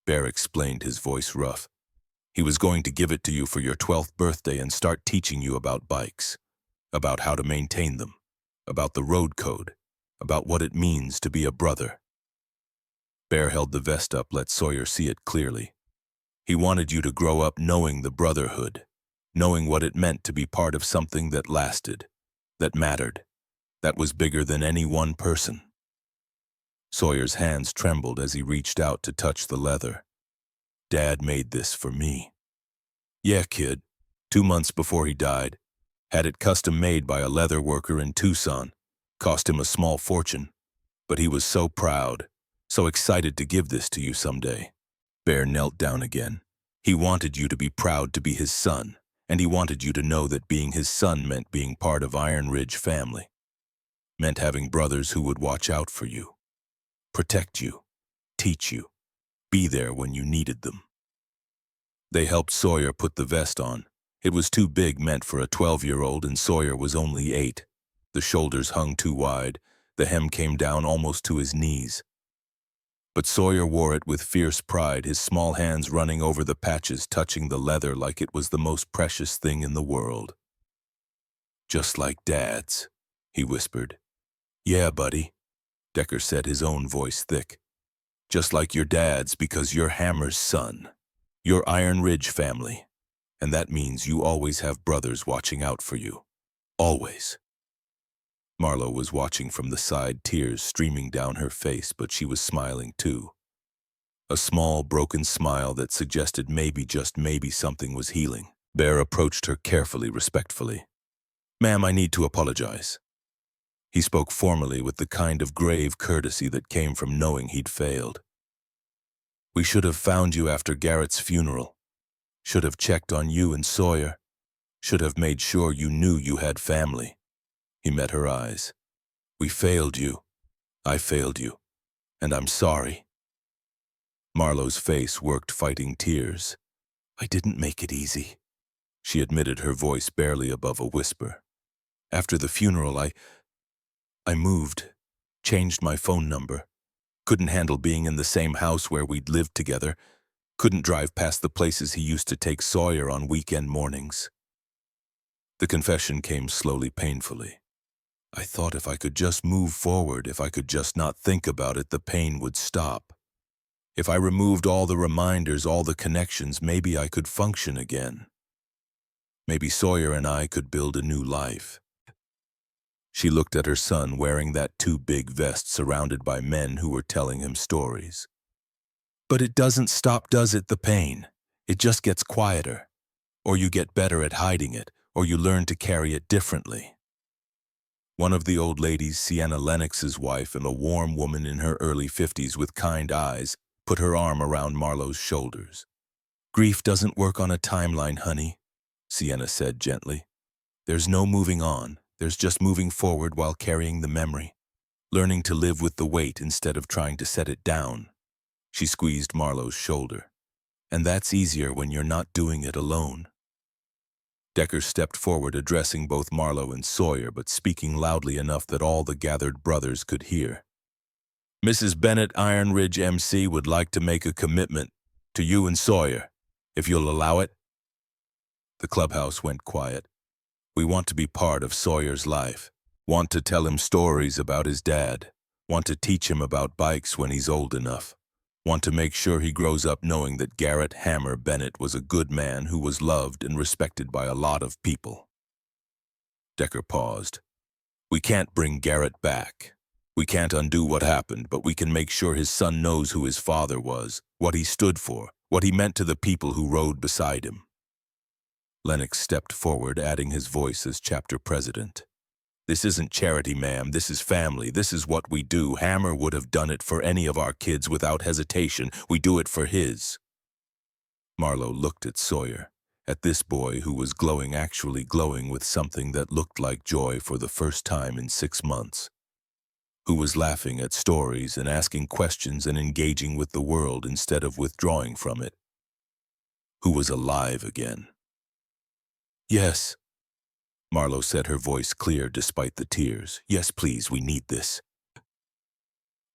[SPEAKER 1] Bear explained, his voice rough. "He was going to give it to you for your 12th birthday and start teaching you about bikes, about how to maintain them, about the road code, about what it means to be a brother." Bear held the vest up, let Sawyer see it clearly. He wanted you to grow up knowing the brotherhood, knowing what it meant to be part of something that lasted, that mattered, that was bigger than any one person. Sawyer's hands trembled as he reached out to touch the leather. Dad made this for me. Yeah, kid. 2 months before he died. Had it custom made by a leather worker in Tucson. Cost him a small fortune. But he was so proud, so excited to give this to you someday. Bear knelt down again. He wanted you to be proud to be his son, and he wanted you to know that being his son meant being part of Iron Ridge family. Meant having brothers who would watch out for you, protect you, teach you, be there when you needed them. They helped Sawyer put the vest on. It was too big meant for a 12-year-old, and Sawyer was only 8. The shoulders hung too wide. The hem came down almost to his knees. But Sawyer wore it with fierce pride, his small hands running over the patches, touching the leather like it was the most precious thing in the world. Just like Dad's, he whispered. Yeah, buddy, Decker said, his own voice thick. Just like your dad's, because you're Hammer's son. You're Iron Ridge family. And that means you always have brothers watching out for you. Always. Marlo was watching from the side, tears streaming down her face, but she was smiling too. A small, broken smile that suggested maybe, just maybe, something was healing. Bear approached her carefully, respectfully. Ma'am, I need to apologize. He spoke formally with the kind of grave courtesy that came from knowing he'd failed. We should have found you after Garrett's funeral. Should have checked on you and Sawyer. Should have made sure you knew you had family. He met her eyes. We failed you. I failed you. And I'm sorry. Marlo's face worked, fighting tears. I didn't make it easy, she admitted, her voice barely above a whisper. After the funeral, I moved, changed my phone number. Couldn't handle being in the same house where we'd lived together. Couldn't drive past the places he used to take Sawyer on weekend mornings. The confession came slowly, painfully. I thought if I could just move forward, if I could just not think about it, the pain would stop. If I removed all the reminders, all the connections, maybe I could function again. Maybe Sawyer and I could build a new life. She looked at her son wearing that too big vest, surrounded by men who were telling him stories. But it doesn't stop, does it, the pain? It just gets quieter. Or you get better at hiding it, or you learn to carry it differently. One of the old ladies, Sienna Lennox's wife, and a warm woman in her early 50s with kind eyes, put her arm around Marlo's shoulders. Grief doesn't work on a timeline, honey, Sienna said gently. There's no moving on. There's just moving forward while carrying the memory. Learning to live with the weight instead of trying to set it down. She squeezed Marlo's shoulder. And that's easier when you're not doing it alone. Decker stepped forward, addressing both Marlo and Sawyer, but speaking loudly enough that all the gathered brothers could hear. Mrs. Bennett, Iron Ridge MC, would like to make a commitment to you and Sawyer, if you'll allow it. The clubhouse went quiet. We want to be part of Sawyer's life. Want to tell him stories about his dad. Want to teach him about bikes when he's old enough. Want to make sure he grows up knowing that Garrett Hammer Bennett was a good man who was loved and respected by a lot of people. Decker paused. We can't bring Garrett back. We can't undo what happened, but we can make sure his son knows who his father was, what he stood for, what he meant to the people who rode beside him. Lennox stepped forward, adding his voice as chapter president. This isn't charity, ma'am. This is family. This is what we do. Hammer would have done it for any of our kids without hesitation. We do it for his. Marlo looked at Sawyer, at this boy who was glowing, actually glowing with something that looked like joy for the first time in 6 months, who was laughing at stories and asking questions and engaging with the world instead of withdrawing from it, who was alive again. Yes, Marlo said, her voice clear despite the tears. Yes, please, we need this.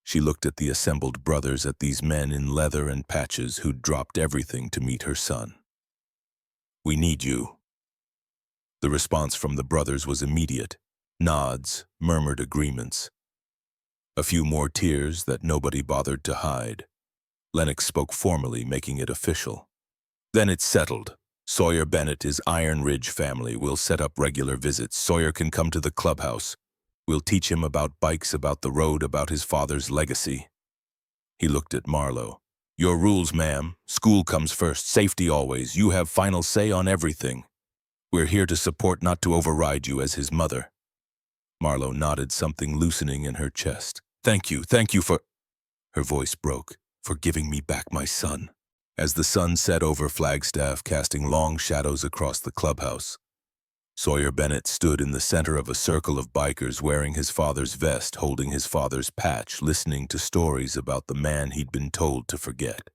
[SPEAKER 1] She looked at the assembled brothers, at these men in leather and patches who'd dropped everything to meet her son. We need you. The response from the brothers was immediate. Nods, murmured agreements. A few more tears that nobody bothered to hide. Lennox spoke formally, making it official. Then it's settled. Sawyer Bennett, his Iron Ridge family, will set up regular visits. Sawyer can come to the clubhouse. We'll teach him about bikes, about the road, about his father's legacy. He looked at Marlo. Your rules, ma'am. School comes first. Safety always. You have final say on everything. We're here to support, not to override you as his mother. Marlo nodded, something loosening in her chest. Thank you for... Her voice broke. For giving me back my son. As the sun set over Flagstaff, casting long shadows across the clubhouse, Sawyer Bennett stood in the center of a circle of bikers wearing his father's vest, holding his father's patch, listening to stories about the man he'd been told to forget.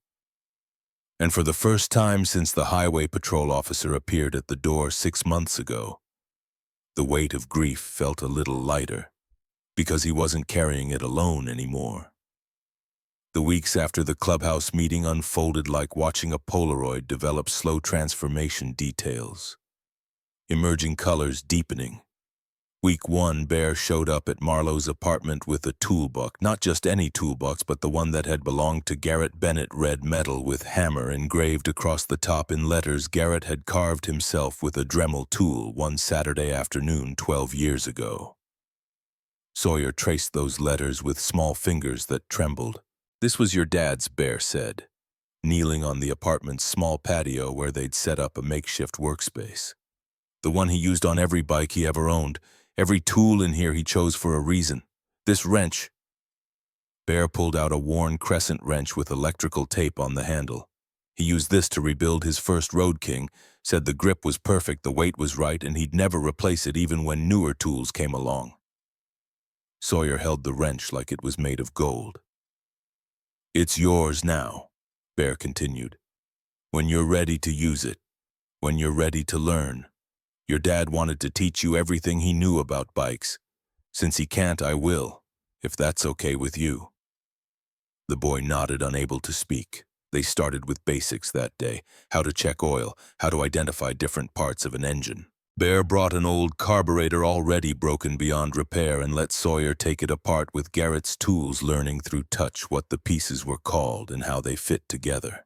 [SPEAKER 1] And for the first time since the highway patrol officer appeared at the door 6 months ago, the weight of grief felt a little lighter, because he wasn't carrying it alone anymore. The weeks after the clubhouse meeting unfolded like watching a Polaroid develop slow transformation details. Emerging colors deepening. Week 1, Bear showed up at Marlo's apartment with a toolbox, not just any toolbox, but the one that had belonged to Garrett Bennett, red metal with hammer engraved across the top in letters Garrett had carved himself with a Dremel tool one Saturday afternoon 12 years ago. Sawyer traced those letters with small fingers that trembled. This was your dad's, Bear said, kneeling on the apartment's small patio where they'd set up a makeshift workspace. The one he used on every bike he ever owned. Every tool in here he chose for a reason. This wrench. Bear pulled out a worn crescent wrench with electrical tape on the handle. He used this to rebuild his first Road King, said the grip was perfect, the weight was right, and he'd never replace it even when newer tools came along. Sawyer held the wrench like it was made of gold. It's yours now, Bear continued. When you're ready to use it, when you're ready to learn. Your dad wanted to teach you everything he knew about bikes. Since he can't, I will, if that's okay with you. The boy nodded, unable to speak. They started with basics that day, how to check oil, how to identify different parts of an engine. Bear brought an old carburetor already broken beyond repair and let Sawyer take it apart with Garrett's tools, learning through touch what the pieces were called and how they fit together.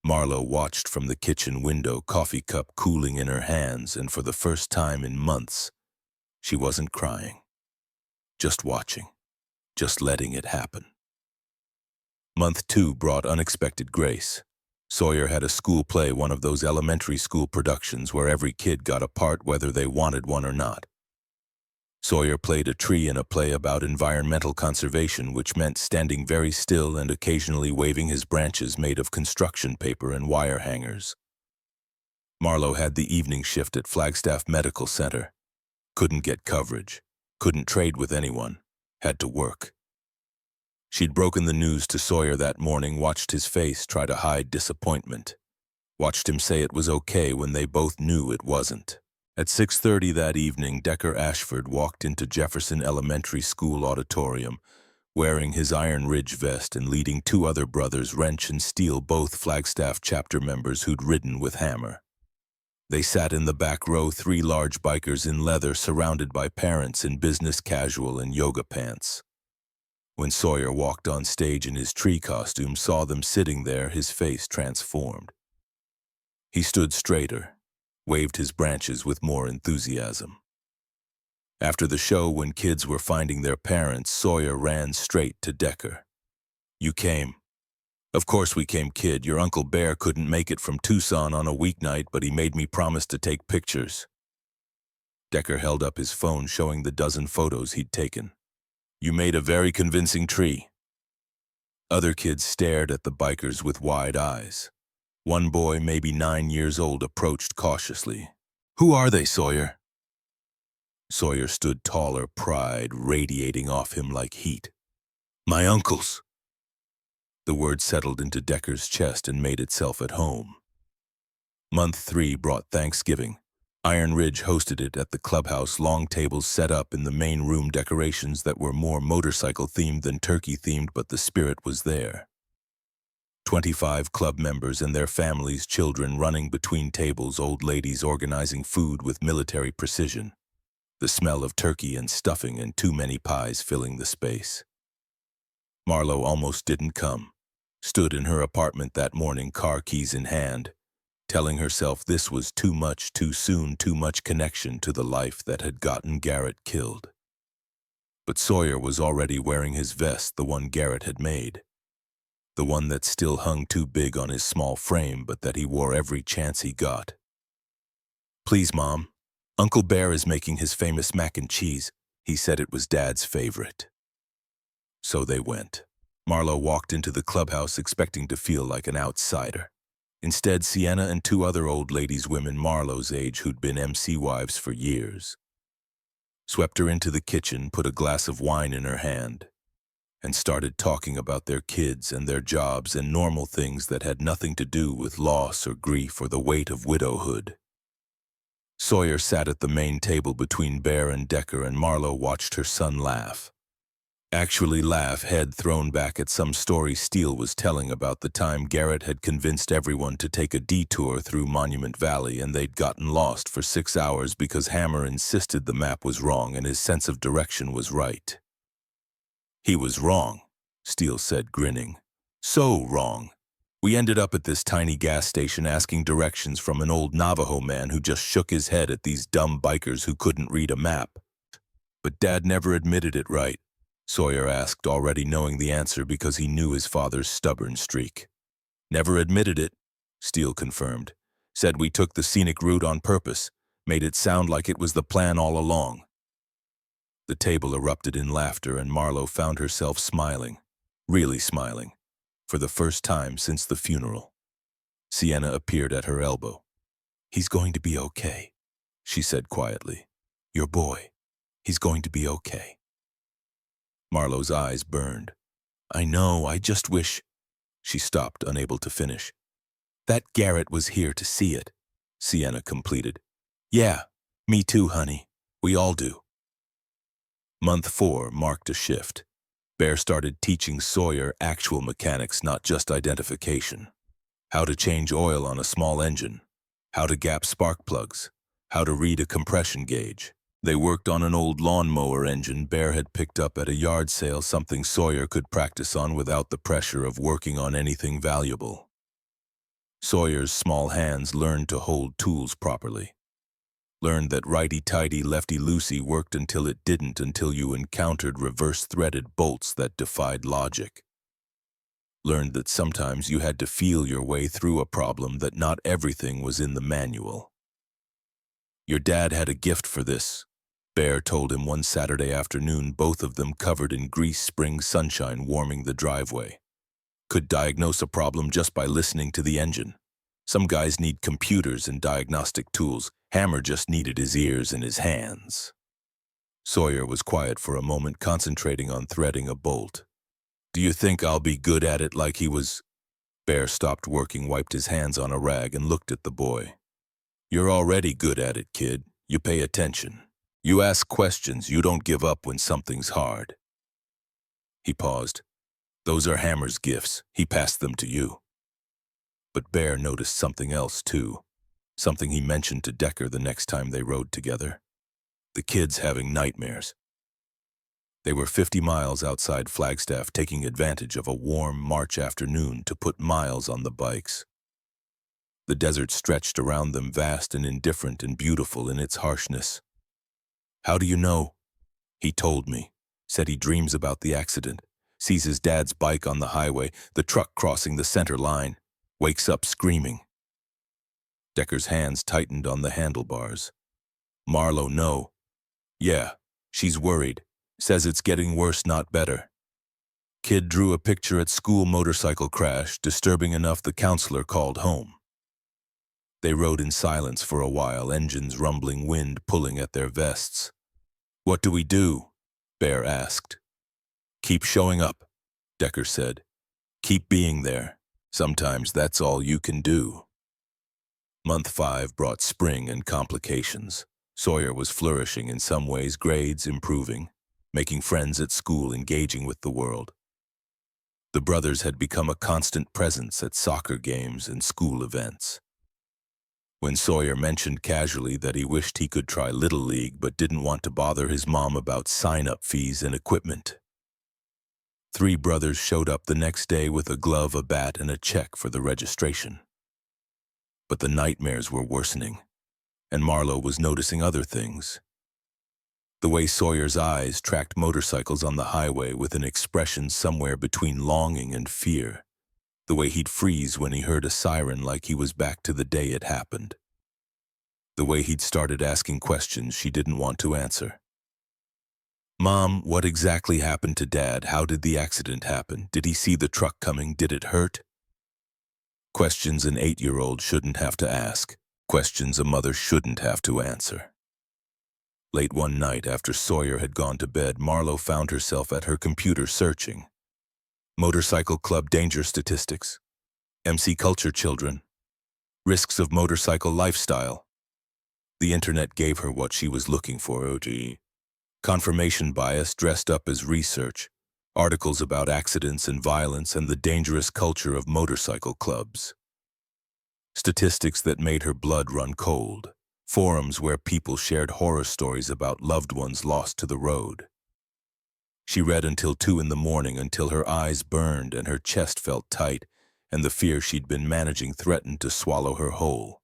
[SPEAKER 1] Marlo watched from the kitchen window, coffee cup cooling in her hands, and for the first time in months, she wasn't crying. Just watching, just letting it happen. Month 2 brought unexpected grace. Sawyer had a school play, one of those elementary school productions where every kid got a part whether they wanted one or not. Sawyer played a tree in a play about environmental conservation, which meant standing very still and occasionally waving his branches made of construction paper and wire hangers. Marlo had the evening shift at Flagstaff Medical Center. Couldn't get coverage, couldn't trade with anyone, had to work. She'd broken the news to Sawyer that morning, watched his face try to hide disappointment, watched him say it was okay when they both knew it wasn't. At 6:30 that evening, Decker Ashford walked into Jefferson Elementary School auditorium, wearing his Iron Ridge vest and leading 2 other brothers, Wrench and Steele, both Flagstaff chapter members who'd ridden with Hammer. They sat in the back row, 3 large bikers in leather, surrounded by parents in business casual and yoga pants. When Sawyer walked on stage in his tree costume, saw them sitting there, his face transformed. He stood straighter, waved his branches with more enthusiasm. After the show, when kids were finding their parents, Sawyer ran straight to Decker. You came. Of course we came, kid. Your Uncle Bear couldn't make it from Tucson on a weeknight, but he made me promise to take pictures. Decker held up his phone, showing the dozen photos he'd taken. You made a very convincing tree. Other kids stared at the bikers with wide eyes. One boy, maybe 9 years old, approached cautiously. Who are they, Sawyer? Sawyer stood taller, pride radiating off him like heat. My uncles. The word settled into Decker's chest and made itself at home. Month 3 brought Thanksgiving. Iron Ridge hosted it at the clubhouse, long tables set up in the main room, decorations that were more motorcycle-themed than turkey-themed, but the spirit was there. 25 club members and their families, children running between tables, old ladies organizing food with military precision. The smell of turkey and stuffing and too many pies filling the space. Marlo almost didn't come. stood in her apartment that morning, car keys in hand, telling herself this was too much, too soon, too much connection to the life that had gotten Garrett killed. But Sawyer was already wearing his vest, the one Garrett had made. The one that still hung too big on his small frame, but that he wore every chance he got. "Please, Mom, Uncle Bear is making his famous mac and cheese. He said it was Dad's favorite." So they went. Marlo walked into the clubhouse expecting to feel like an outsider. Instead, Sienna and two other old ladies, women Marlo's age who'd been MC wives for years, swept her into the kitchen, put a glass of wine in her hand, and started talking about their kids and their jobs and normal things that had nothing to do with loss or grief or the weight of widowhood. Sawyer sat at the main table between Bear and Decker, and Marlo watched her son laugh. Actually laugh, head thrown back at some story Steele was telling about the time Garrett had convinced everyone to take a detour through Monument Valley and they'd gotten lost for 6 hours because Hammer insisted the map was wrong and his sense of direction was right. "He was wrong," Steele said, grinning. "So wrong. We ended up at this tiny gas station asking directions from an old Navajo man who just shook his head at these dumb bikers who couldn't read a map." "But Dad never admitted it, right?" Sawyer asked, already knowing the answer because he knew his father's stubborn streak. "Never admitted it," Steele confirmed. "Said we took the scenic route on purpose, made it sound like it was the plan all along." The table erupted in laughter, and Marlo found herself smiling, really smiling, for the first time since the funeral. Sienna appeared at her elbow. "He's going to be okay," she said quietly. "Your boy. He's going to be okay." Marlo's eyes burned. "I know, I just wish—" She stopped, unable to finish. "That Garrett was here to see it," Sienna completed. "Yeah, me too, honey. We all do." Month 4 marked a shift. Bear started teaching Sawyer actual mechanics, not just identification. How to change oil on a small engine, how to gap spark plugs, how to read a compression gauge. They worked on an old lawnmower engine Bear had picked up at a yard sale, something Sawyer could practice on without the pressure of working on anything valuable. Sawyer's small hands learned to hold tools properly. Learned that righty-tighty, lefty-loosey worked until it didn't, until you encountered reverse-threaded bolts that defied logic. Learned that sometimes you had to feel your way through a problem, that not everything was in the manual. "Your dad had a gift for this," Bear told him one Saturday afternoon, both of them covered in grease, spring sunshine warming the driveway. "Could diagnose a problem just by listening to the engine. Some guys need computers and diagnostic tools. Hammer just needed his ears and his hands." Sawyer was quiet for a moment, concentrating on threading a bolt. "Do you think I'll be good at it like he was?" Bear stopped working, wiped his hands on a rag, and looked at the boy. "You're already good at it, kid. You pay attention. You ask questions. You don't give up when something's hard." He paused. "Those are Hammer's gifts. He passed them to you." But Bear noticed something else, too. Something he mentioned to Decker the next time they rode together. The kids having nightmares. They were 50 miles outside Flagstaff, taking advantage of a warm March afternoon to put miles on the bikes. The desert stretched around them, vast and indifferent and beautiful in its harshness. "How do you know?" "He told me. Said he dreams about the accident. Sees his dad's bike on the highway, the truck crossing the center line. Wakes up screaming." Decker's hands tightened on the handlebars. "Marlo, no." "Yeah, she's worried. Says it's getting worse, not better." Kid drew a picture at school, motorcycle crash, disturbing enough the counselor called home. They rode in silence for a while, engines rumbling, wind pulling at their vests. "What do we do?" Bear asked. "Keep showing up," Decker said. "Keep being there. Sometimes that's all you can do." Month 5 brought spring and complications. Sawyer was flourishing in some ways, grades improving, making friends at school, engaging with the world. The brothers had become a constant presence at soccer games and school events. When Sawyer mentioned casually that he wished he could try Little League but didn't want to bother his mom about sign-up fees and equipment, Three brothers showed up the next day with a glove, a bat, and a check for the registration. But the nightmares were worsening, and Marlowe was noticing other things. The way Sawyer's eyes tracked motorcycles on the highway with an expression somewhere between longing and fear. The way he'd freeze when he heard a siren like he was back to the day it happened. The way he'd started asking questions she didn't want to answer. "Mom, what exactly happened to Dad? How did the accident happen? Did he see the truck coming? Did it hurt?" Questions an 8-year-old shouldn't have to ask. Questions a mother shouldn't have to answer. Late one night, after Sawyer had gone to bed, Marlowe found herself at her computer searching. Motorcycle club danger statistics. MC culture children. Risks of motorcycle lifestyle. The internet gave her what she was looking for. OG. Confirmation bias dressed up as research. Articles about accidents and violence and the dangerous culture of motorcycle clubs. Statistics that made her blood run cold. Forums where people shared horror stories about loved ones lost to the road. She read until 2 in the morning, until her eyes burned and her chest felt tight, and the fear she'd been managing threatened to swallow her whole.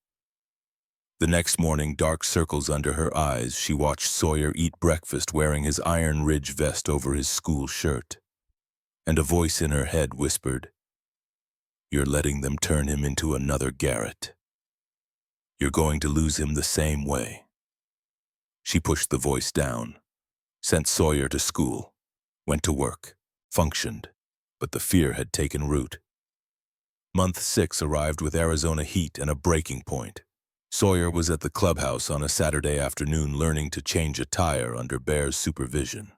[SPEAKER 1] The next morning, dark circles under her eyes, she watched Sawyer eat breakfast wearing his Iron Ridge vest over his school shirt. And a voice in her head whispered, "You're letting them turn him into another Garrett. You're going to lose him the same way." She pushed the voice down, sent Sawyer to school, went to work, functioned, but the fear had taken root. Month 6 arrived with Arizona heat and a breaking point. Sawyer was at the clubhouse on a Saturday afternoon learning to change a tire under Bear's supervision.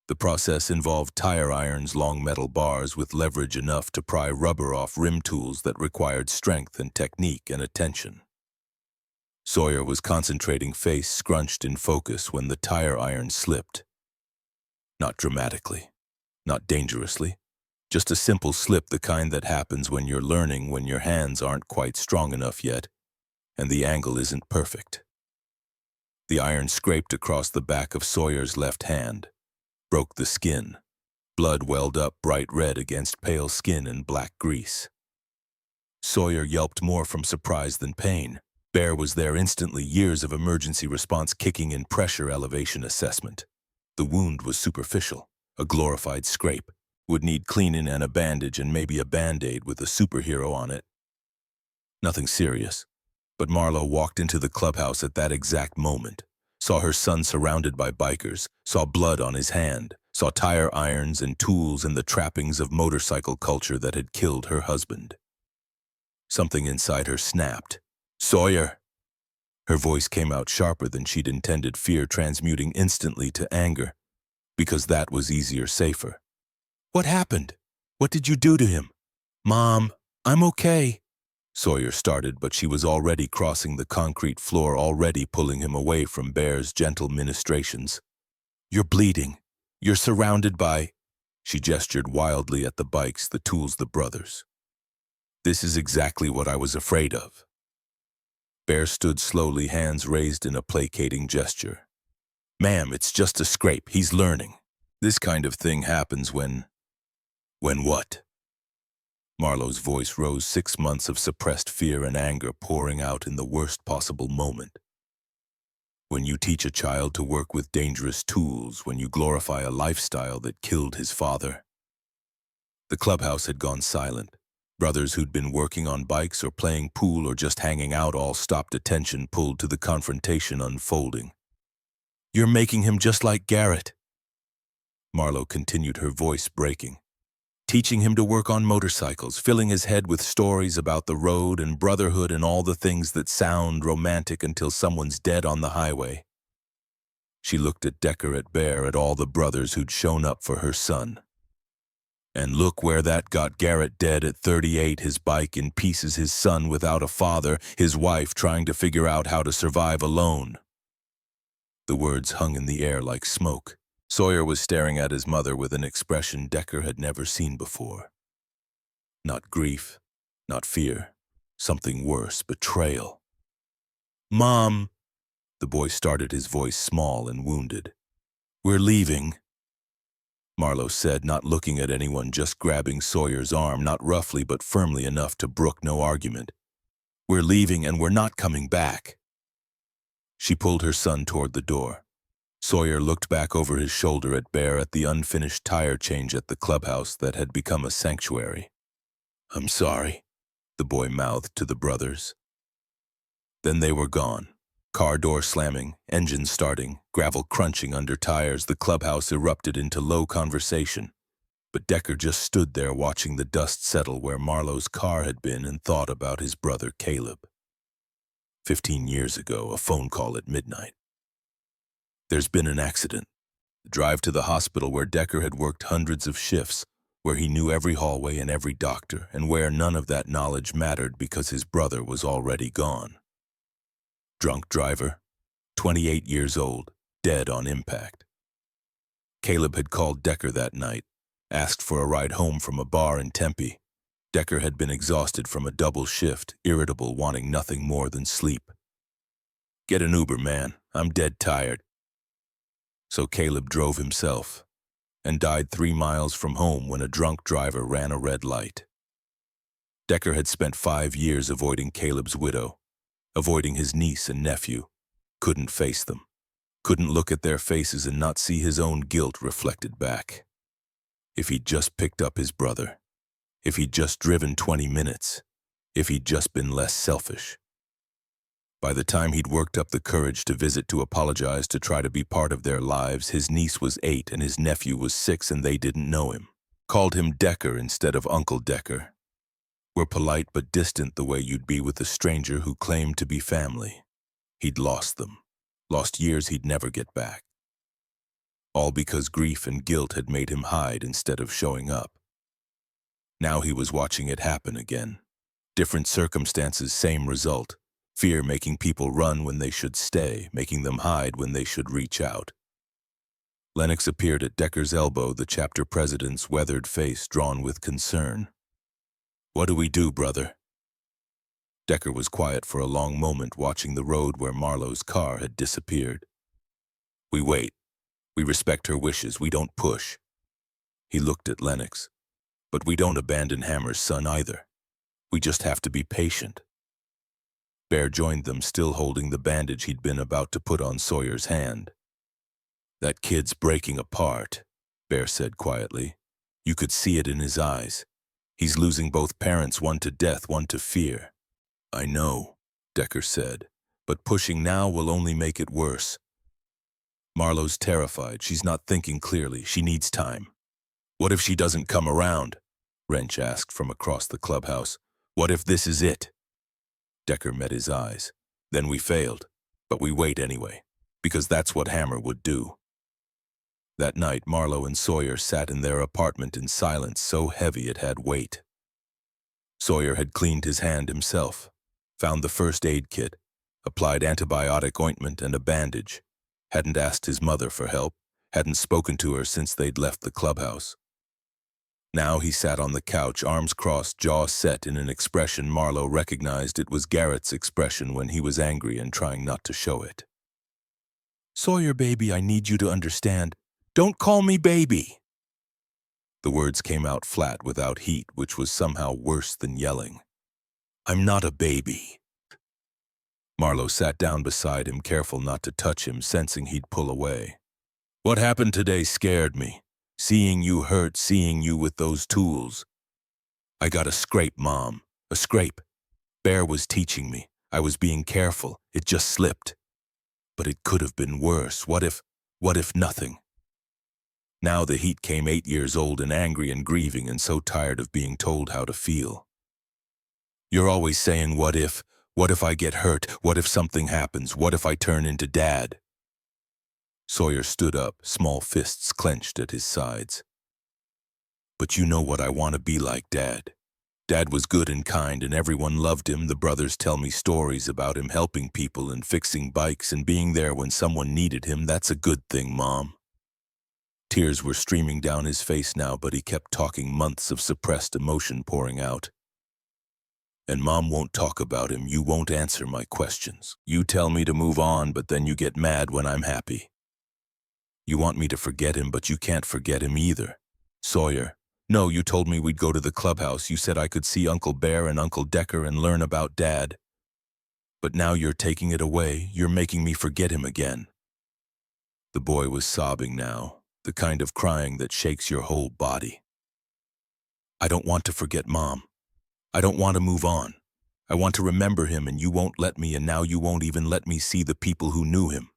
[SPEAKER 1] The process involved tire irons, long metal bars with leverage enough to pry rubber off rim tools that required strength and technique and attention. Sawyer was concentrating, face scrunched in focus, when the tire iron slipped. Not dramatically, not dangerously, just a simple slip, the kind that happens when you're learning, when your hands aren't quite strong enough yet, and the angle isn't perfect. The iron scraped across the back of Sawyer's left hand, broke the skin. Blood welled up bright red against pale skin and black grease. Sawyer yelped more from surprise than pain. Bear was there instantly, years of emergency response kicking in, pressure elevation assessment. The wound was superficial, a glorified scrape. Would need cleaning and a bandage and maybe a Band-Aid with a superhero on it. Nothing serious. But Marlowe walked into the clubhouse at that exact moment, saw her son surrounded by bikers, saw blood on his hand, saw tire irons and tools and the trappings of motorcycle culture that had killed her husband. Something inside her snapped. "Sawyer!" Her voice came out sharper than she'd intended, fear transmuting instantly to anger, because that was easier, safer. "What happened? What did you do to him?" "Mom, I'm okay," Sawyer started, but she was already crossing the concrete floor, already pulling him away from Bear's gentle ministrations. "You're bleeding. You're surrounded by—" She gestured wildly at the bikes, the tools, the brothers. "This is exactly what I was afraid of." Bear stood slowly, hands raised in a placating gesture. "Ma'am, it's just a scrape. He's learning. This kind of thing happens when what?" Marlowe's voice rose, 6 months of suppressed fear and anger pouring out in the worst possible moment. "When you teach a child to work with dangerous tools, when you glorify a lifestyle that killed his father." The clubhouse had gone silent. Brothers who'd been working on bikes or playing pool or just hanging out all stopped, attention pulled to the confrontation unfolding. "You're making him just like Garrett," Marlowe continued, her voice breaking. "Teaching him to work on motorcycles, filling his head with stories about the road and brotherhood and all the things that sound romantic until someone's dead on the highway." She looked at Decker, at Bear, at all the brothers who'd shown up for her son. "And look where that got Garrett, dead at 38, his bike in pieces, his son without a father, his wife trying to figure out how to survive alone." The words hung in the air like smoke. Sawyer was staring at his mother with an expression Decker had never seen before. Not grief, not fear, something worse, betrayal. "Mom," the boy started, his voice small and wounded. "We're leaving." Marlowe said, not looking at anyone, just grabbing Sawyer's arm, not roughly but firmly enough to brook no argument. "We're leaving and we're not coming back." She pulled her son toward the door. Sawyer looked back over his shoulder at Bear at the unfinished tire change at the clubhouse that had become a sanctuary. "I'm sorry," the boy mouthed to the brothers. Then they were gone. Car door slamming, engine starting, gravel crunching under tires, the clubhouse erupted into low conversation. But Decker just stood there watching the dust settle where Marlowe's car had been and thought about his brother Caleb. 15 years ago, a phone call at midnight. "There's been an accident." The drive to the hospital where Decker had worked hundreds of shifts, where he knew every hallway and every doctor, and where none of that knowledge mattered because his brother was already gone. Drunk driver, 28 years old, dead on impact. Caleb had called Decker that night, asked for a ride home from a bar in Tempe. Decker had been exhausted from a double shift, irritable, wanting nothing more than sleep. "Get an Uber, man. I'm dead tired." So Caleb drove himself and died 3 miles from home when a drunk driver ran a red light. Decker had spent 5 years avoiding Caleb's widow, avoiding his niece and nephew, couldn't face them, couldn't look at their faces and not see his own guilt reflected back. If he'd just picked up his brother, if he'd just driven 20 minutes, if he'd just been less selfish. By the time he'd worked up the courage to visit, to apologize, to try to be part of their lives, his niece was 8 and his nephew was 6 and they didn't know him. Called him Decker instead of Uncle Decker. Were polite but distant the way you'd be with a stranger who claimed to be family. He'd lost them, lost years he'd never get back. All because grief and guilt had made him hide instead of showing up. Now he was watching it happen again. Different circumstances, same result. Fear making people run when they should stay, making them hide when they should reach out. Lennox appeared at Decker's elbow, the chapter president's weathered face drawn with concern. "What do we do, brother?" Decker was quiet for a long moment, watching the road where Marlowe's car had disappeared. "We wait. We respect her wishes. We don't push." He looked at Lennox. "But we don't abandon Hammer's son either. We just have to be patient." Bear joined them, still holding the bandage he'd been about to put on Sawyer's hand. "That kid's breaking apart," Bear said quietly. You could see it in his eyes. He's losing both parents, one to death, one to fear. "I know," Decker said, "but pushing now will only make it worse." Marlowe's terrified. She's not thinking clearly. She needs time. "What if she doesn't come around?" Wrench asked from across the clubhouse. "What if this is it?" Decker met his eyes. "Then we failed. But we wait anyway, because that's what Hammer would do." That night, Marlowe and Sawyer sat in their apartment in silence so heavy it had weight. Sawyer had cleaned his hand himself, found the first aid kit, applied antibiotic ointment and a bandage, hadn't asked his mother for help, hadn't spoken to her since they'd left the clubhouse. Now he sat on the couch, arms crossed, jaw set in an expression Marlowe recognized. It was Garrett's expression when he was angry and trying not to show it. "Sawyer, baby, I need you to understand. Don't call me baby." The words came out flat, without heat, which was somehow worse than yelling. "I'm not a baby." Marlowe sat down beside him, careful not to touch him, sensing he'd pull away. "What happened today scared me. Seeing you hurt, seeing you with those tools. I got a scrape, Mom. A scrape. Bear was teaching me. I was being careful. It just slipped. But it could have been worse. What if nothing?" Now the heat came, 8 years old and angry and grieving and so tired of being told how to feel. "You're always saying, what if I get hurt? What if something happens? What if I turn into Dad?" Sawyer stood up, small fists clenched at his sides. "But you know what I want to be like, Dad. Dad was good and kind and everyone loved him. The brothers tell me stories about him helping people and fixing bikes and being there when someone needed him. That's a good thing, Mom." Tears were streaming down his face now, but he kept talking, months of suppressed emotion pouring out. "And Mom won't talk about him. You won't answer my questions. You tell me to move on, but then you get mad when I'm happy." You want me to forget him, but you can't forget him either. Sawyer. No, you told me we'd go to the clubhouse. You said I could see Uncle Bear and Uncle Decker and learn about Dad. But now you're taking it away. You're making me forget him again. The boy was sobbing now, the kind of crying that shakes your whole body. I don't want to forget Mom. I don't want to move on. I want to remember him, and you won't let me, and now you won't even let me see the people who knew him.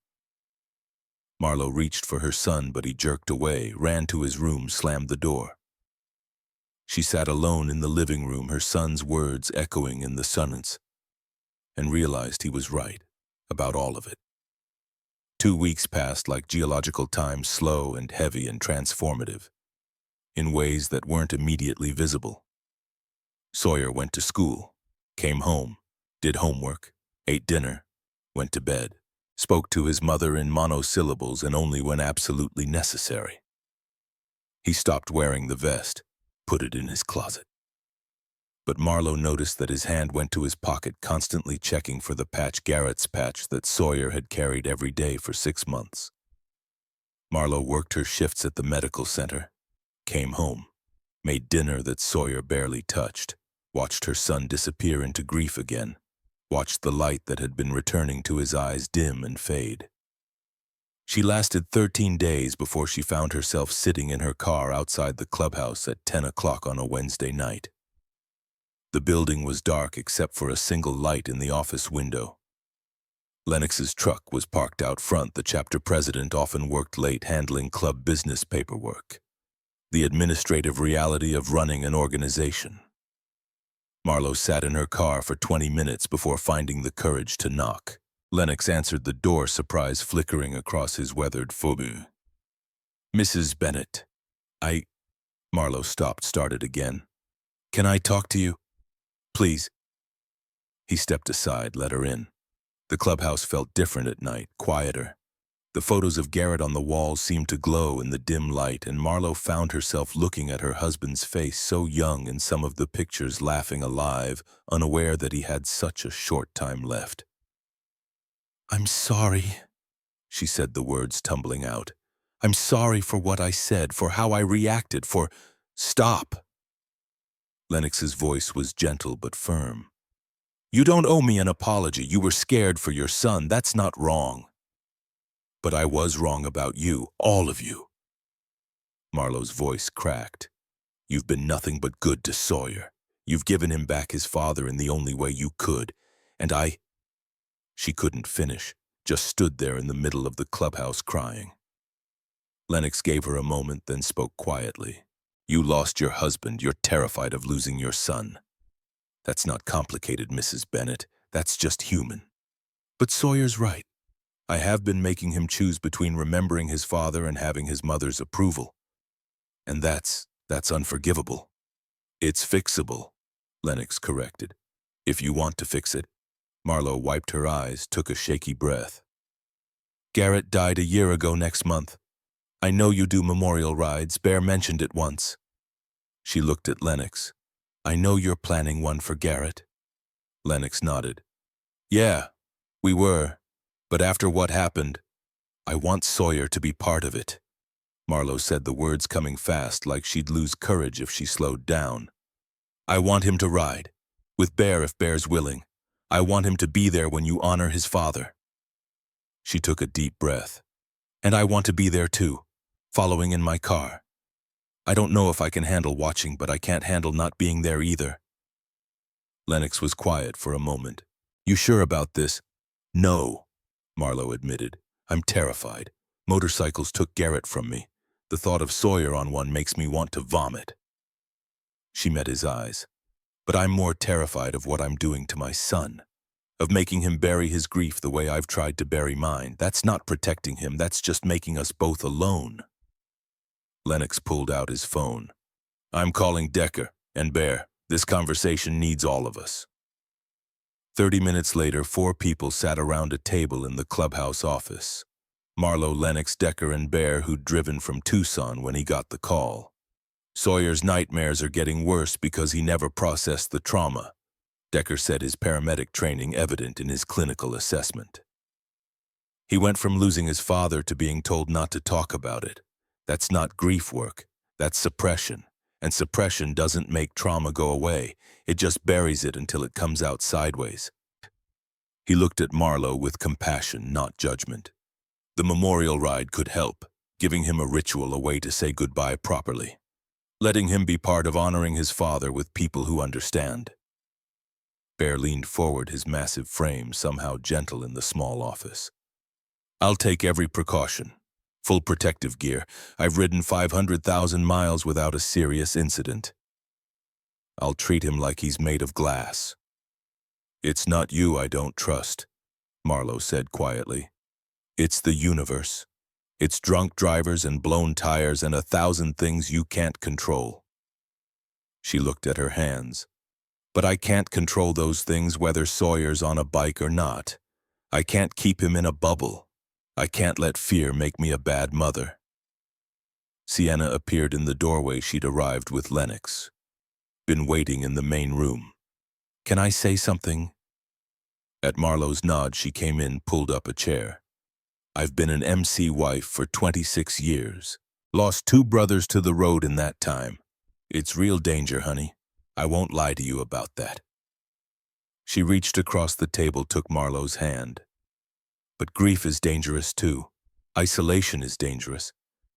[SPEAKER 1] Marlo reached for her son, but he jerked away, ran to his room, slammed the door. She sat alone in the living room, her son's words echoing in the silence, and realized he was right about all of it. 2 weeks passed like geological time, slow and heavy and transformative, in ways that weren't immediately visible. Sawyer went to school, came home, did homework, ate dinner, went to bed, spoke to his mother in monosyllables and only when absolutely necessary. He stopped wearing the vest, put it in his closet. But Marlo noticed that his hand went to his pocket, constantly checking for the patch, Garrett's patch that Sawyer had carried every day for 6 months. Marlo worked her shifts at the medical center, came home, made dinner that Sawyer barely touched, watched her son disappear into grief again, watched the light that had been returning to his eyes dim and fade. She lasted 13 days before she found herself sitting in her car outside the clubhouse at 10 o'clock on a Wednesday night. The building was dark except for a single light in the office window. Lennox's truck was parked out front. The chapter president often worked late handling club business paperwork, the administrative reality of running an organization. Marlo sat in her car for 20 minutes before finding the courage to knock. Lennox answered the door, surprise flickering across his weathered phobe. Mrs. Bennett, Marlo stopped, started again. Can I talk to you? Please. He stepped aside, let her in. The clubhouse felt different at night, quieter. The photos of Garrett on the walls seemed to glow in the dim light, and Marlo found herself looking at her husband's face, so young in some of the pictures, laughing alive, unaware that he had such a short time left. I'm sorry, she said, the words tumbling out. I'm sorry for what I said, for how I reacted, for... Stop! Lennox's voice was gentle but firm. You don't owe me an apology. You were scared for your son. That's not wrong. But I was wrong about you, all of you. Marlo's voice cracked. You've been nothing but good to Sawyer. You've given him back his father in the only way you could. And I... She couldn't finish, just stood there in the middle of the clubhouse crying. Lennox gave her a moment, then spoke quietly. You lost your husband. You're terrified of losing your son. That's not complicated, Mrs. Bennett. That's just human. But Sawyer's right. I have been making him choose between remembering his father and having his mother's approval. And that's unforgivable. It's fixable, Lennox corrected. If you want to fix it. Marlo wiped her eyes, took a shaky breath. Garrett died a year ago next month. I know you do memorial rides. Bear mentioned it once. She looked at Lennox. I know you're planning one for Garrett. Lennox nodded. Yeah, we were. But after what happened, I want Sawyer to be part of it. Marlo said, the words coming fast, like she'd lose courage if she slowed down. I want him to ride, with Bear if Bear's willing. I want him to be there when you honor his father. She took a deep breath. And I want to be there too, following in my car. I don't know if I can handle watching, but I can't handle not being there either. Lennox was quiet for a moment. You sure about this? No, Marlo admitted. I'm terrified. Motorcycles took Garrett from me. The thought of Sawyer on one makes me want to vomit. She met his eyes. But I'm more terrified of what I'm doing to my son, of making him bury his grief the way I've tried to bury mine. That's not protecting him. That's just making us both alone. Lennox pulled out his phone. I'm calling Decker and Bear. This conversation needs all of us. 30 minutes later, 4 people sat around a table in the clubhouse office. Marlo, Lennox, Decker, and Bear, who'd driven from Tucson when he got the call. Sawyer's nightmares are getting worse because he never processed the trauma. Decker said, his paramedic training evident in his clinical assessment. He went from losing his father to being told not to talk about it. That's not grief work. That's suppression. And suppression doesn't make trauma go away. It just buries it until it comes out sideways. He looked at Marlowe with compassion, not judgment. The memorial ride could help, giving him a ritual, a way to say goodbye properly. Letting him be part of honoring his father with people who understand. Bear leaned forward, his massive frame somehow gentle in the small office. I'll take every precaution. Full protective gear. I've ridden 500,000 miles without a serious incident. I'll treat him like he's made of glass. It's not you I don't trust, Marlowe said quietly. It's the universe. It's drunk drivers and blown tires and 1,000 things you can't control. She looked at her hands. But I can't control those things whether Sawyer's on a bike or not. I can't keep him in a bubble. I can't let fear make me a bad mother. Sienna appeared in the doorway. She'd arrived with Lennox. Been waiting in the main room. Can I say something? At Marlowe's nod, she came in, pulled up a chair. I've been an MC wife for 26 years. Lost 2 brothers to the road in that time. It's real danger, honey. I won't lie to you about that. She reached across the table, took Marlowe's hand. But grief is dangerous too. Isolation is dangerous.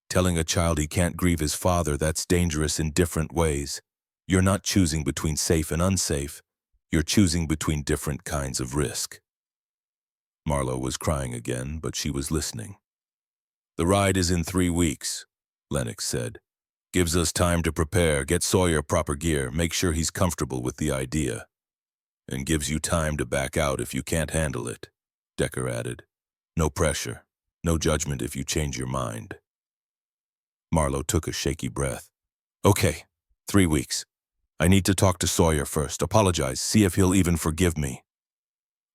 [SPEAKER 1] Telling a child he can't grieve his father, that's dangerous in different ways. You're not choosing between safe and unsafe. You're choosing between different kinds of risk. Marlowe was crying again, but she was listening. The ride is in 3 weeks, Lennox said. Gives us time to prepare, get Sawyer proper gear, make sure he's comfortable with the idea. And gives you time to back out if you can't handle it, Decker added. No pressure, no judgment if you change your mind. Marlowe took a shaky breath. Okay, 3 weeks. I need to talk to Sawyer first, apologize, see if he'll even forgive me.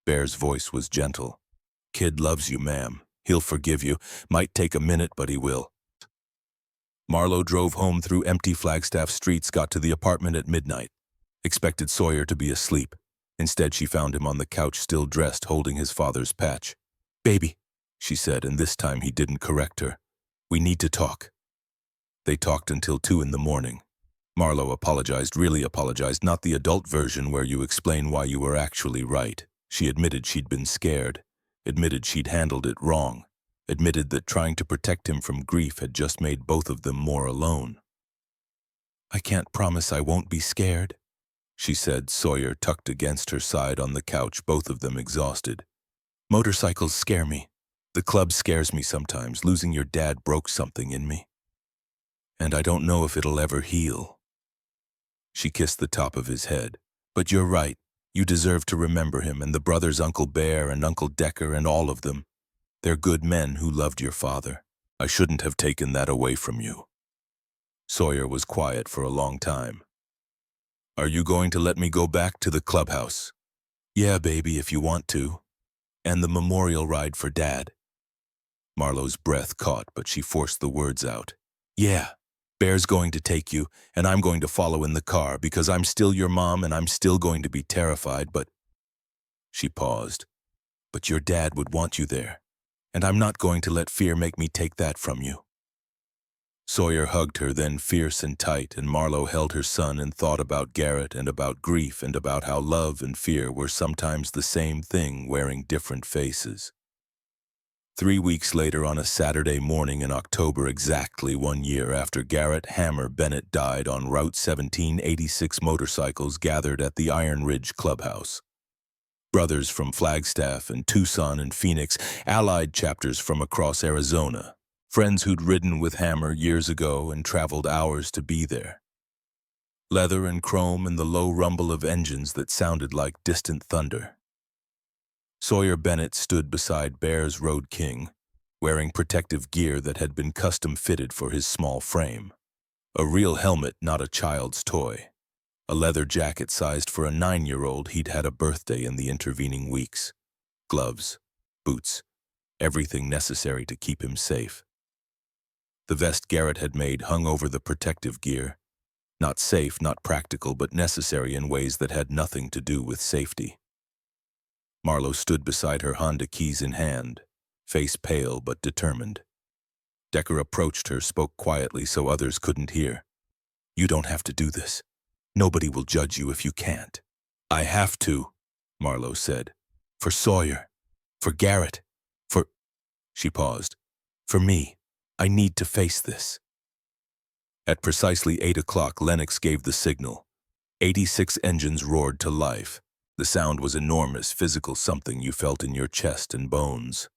[SPEAKER 1] Bear's voice was gentle. Kid loves you, ma'am. He'll forgive you. Might take a minute, but he will. Marlowe drove home through empty Flagstaff streets, got to the apartment at midnight. Expected Sawyer to be asleep. Instead, she found him on the couch, still dressed, holding his father's patch. Baby, she said, and this time he didn't correct her. We need to talk. They talked until 2 in the morning. Marlowe apologized, really apologized, not the adult version where you explain why you were actually right. She admitted she'd been scared, admitted she'd handled it wrong, admitted that trying to protect him from grief had just made both of them more alone. I can't promise I won't be scared, she said, Sawyer tucked against her side on the couch, both of them exhausted. Motorcycles scare me. The club scares me sometimes. Losing your dad broke something in me. And I don't know if it'll ever heal. She kissed the top of his head. But you're right. You deserve to remember him and the brothers, Uncle Bear and Uncle Decker and all of them. They're good men who loved your father. I shouldn't have taken that away from you. Sawyer was quiet for a long time. Are you going to let me go back to the clubhouse? Yeah, baby, if you want to. And the memorial ride for Dad. Marlowe's breath caught, but she forced the words out. Yeah, Bear's going to take you, and I'm going to follow in the car because I'm still your mom and I'm still going to be terrified, but... She paused. But your dad would want you there, and I'm not going to let fear make me take that from you. Sawyer hugged her, then fierce and tight, and Marlowe held her son and thought about Garrett and about grief and about how love and fear were sometimes the same thing wearing different faces. 3 weeks later, on a Saturday morning in October, exactly 1 year after Garrett Hammer Bennett died on Route 17, 86 motorcycles gathered at the Iron Ridge Clubhouse. Brothers from Flagstaff and Tucson and Phoenix, allied chapters from across Arizona, friends who'd ridden with Hammer years ago and traveled hours to be there. Leather and chrome and the low rumble of engines that sounded like distant thunder. Sawyer Bennett stood beside Bear's Road King, wearing protective gear that had been custom-fitted for his small frame. A real helmet, not a child's toy. A leather jacket sized for a 9-year-old. He'd had a birthday in the intervening weeks. Gloves, boots, everything necessary to keep him safe. The vest Garrett had made hung over the protective gear. Not safe, not practical, but necessary in ways that had nothing to do with safety. Marlowe stood beside her, Honda keys in hand. face pale but determined. Decker approached her, spoke quietly so others couldn't hear. "You don't have to do this. Nobody will judge you if you can't." "I have to," Marlowe said. "For Sawyer. For Garrett. For—" She paused. "For me. I need to face this." At precisely 8 o'clock, Lennox gave the signal. 86 engines roared to life. The sound was enormous, physical, something you felt in your chest and bones.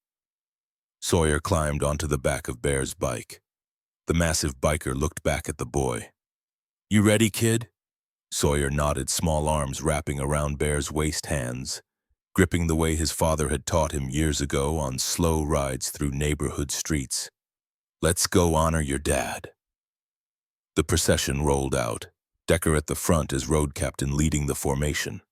[SPEAKER 1] Sawyer climbed onto the back of Bear's bike. The massive biker looked back at the boy. "You ready, kid?" Sawyer nodded, small arms wrapping around Bear's waist, hands, gripping the way his father had taught him years ago on slow rides through neighborhood streets. "Let's go honor your dad." The procession rolled out, Decker at the front as road captain leading the formation,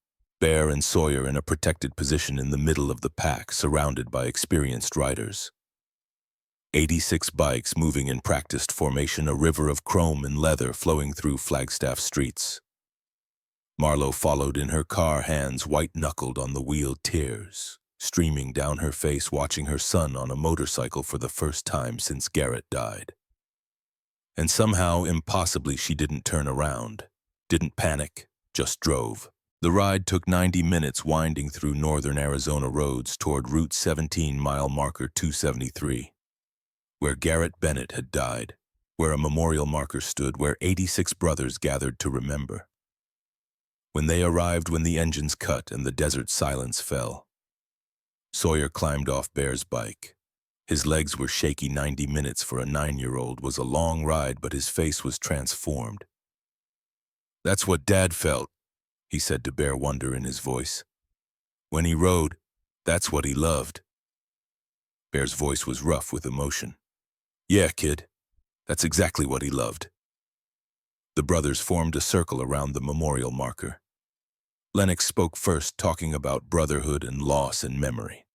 [SPEAKER 1] Bear and Sawyer in a protected position in the middle of the pack, surrounded by experienced riders. 86 bikes moving in practiced formation, a river of chrome and leather flowing through Flagstaff streets. Marlowe followed in her car, hands white-knuckled on the wheel, tears streaming down her face, watching her son on a motorcycle for the first time since Garrett died. And somehow, impossibly, she didn't turn around, didn't panic, just drove. The ride took 90 minutes, winding through northern Arizona roads toward Route 17, mile marker 273, where Garrett Bennett had died, where a memorial marker stood, where 86 brothers gathered to remember. When they arrived, when the engines cut and the desert silence fell, Sawyer climbed off Bear's bike. His legs were shaky. 90 minutes for a 9-year-old was a long ride, but his face was transformed. "That's what Dad felt," he said to Bear, wonder in his voice. "When he rode, that's what he loved." Bear's voice was rough with emotion. "Yeah, kid, that's exactly what he loved." The brothers formed a circle around the memorial marker. Lennox spoke first, talking about brotherhood and loss and memory.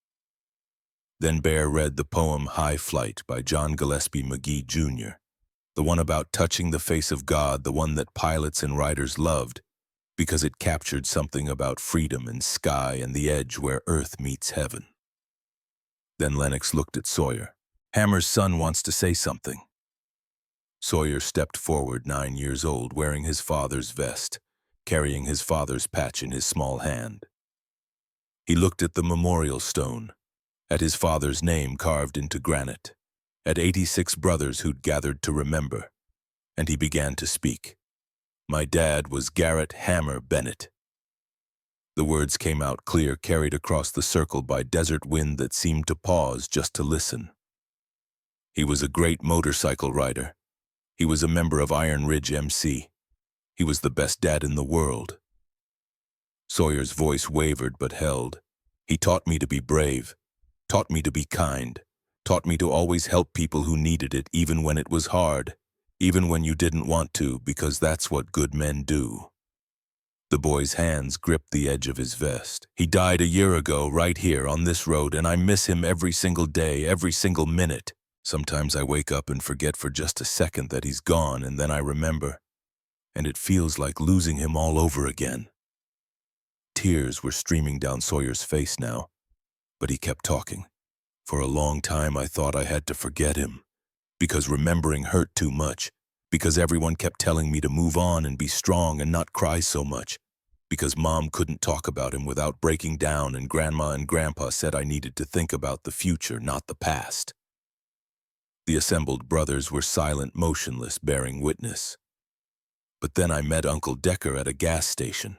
[SPEAKER 1] Then Bear read the poem High Flight by John Gillespie Magee, Jr., the one about touching the face of God, the one that pilots and riders loved, because it captured something about freedom and sky and the edge where earth meets heaven. Then Lennox looked at Sawyer. "Hammer's son wants to say something." Sawyer stepped forward, 9 years old, wearing his father's vest, carrying his father's patch in his small hand. He looked at the memorial stone, at his father's name carved into granite, at 86 brothers who'd gathered to remember, and he began to speak. "My dad was Garrett Hammer Bennett." The words came out clear, carried across the circle by desert wind that seemed to pause just to listen. He was a great motorcycle rider. He was a member of Iron Ridge MC. He was the best dad in the world. Sawyer's voice wavered but held. "He taught me to be brave, taught me to be kind, taught me to always help people who needed it, even when it was hard, even when you didn't want to, because that's what good men do." The boy's hands gripped the edge of his vest. "He died a year ago, right here on this road, and I miss him every single day, every single minute. Sometimes I wake up and forget for just a second that he's gone, and then I remember, and it feels like losing him all over again." Tears were streaming down Sawyer's face now, but he kept talking. "For a long time I thought I had to forget him, because remembering hurt too much, because everyone kept telling me to move on and be strong and not cry so much, because Mom couldn't talk about him without breaking down, and Grandma and Grandpa said I needed to think about the future, not the past." The assembled brothers were silent, motionless, bearing witness. "But then I met Uncle Decker at a gas station."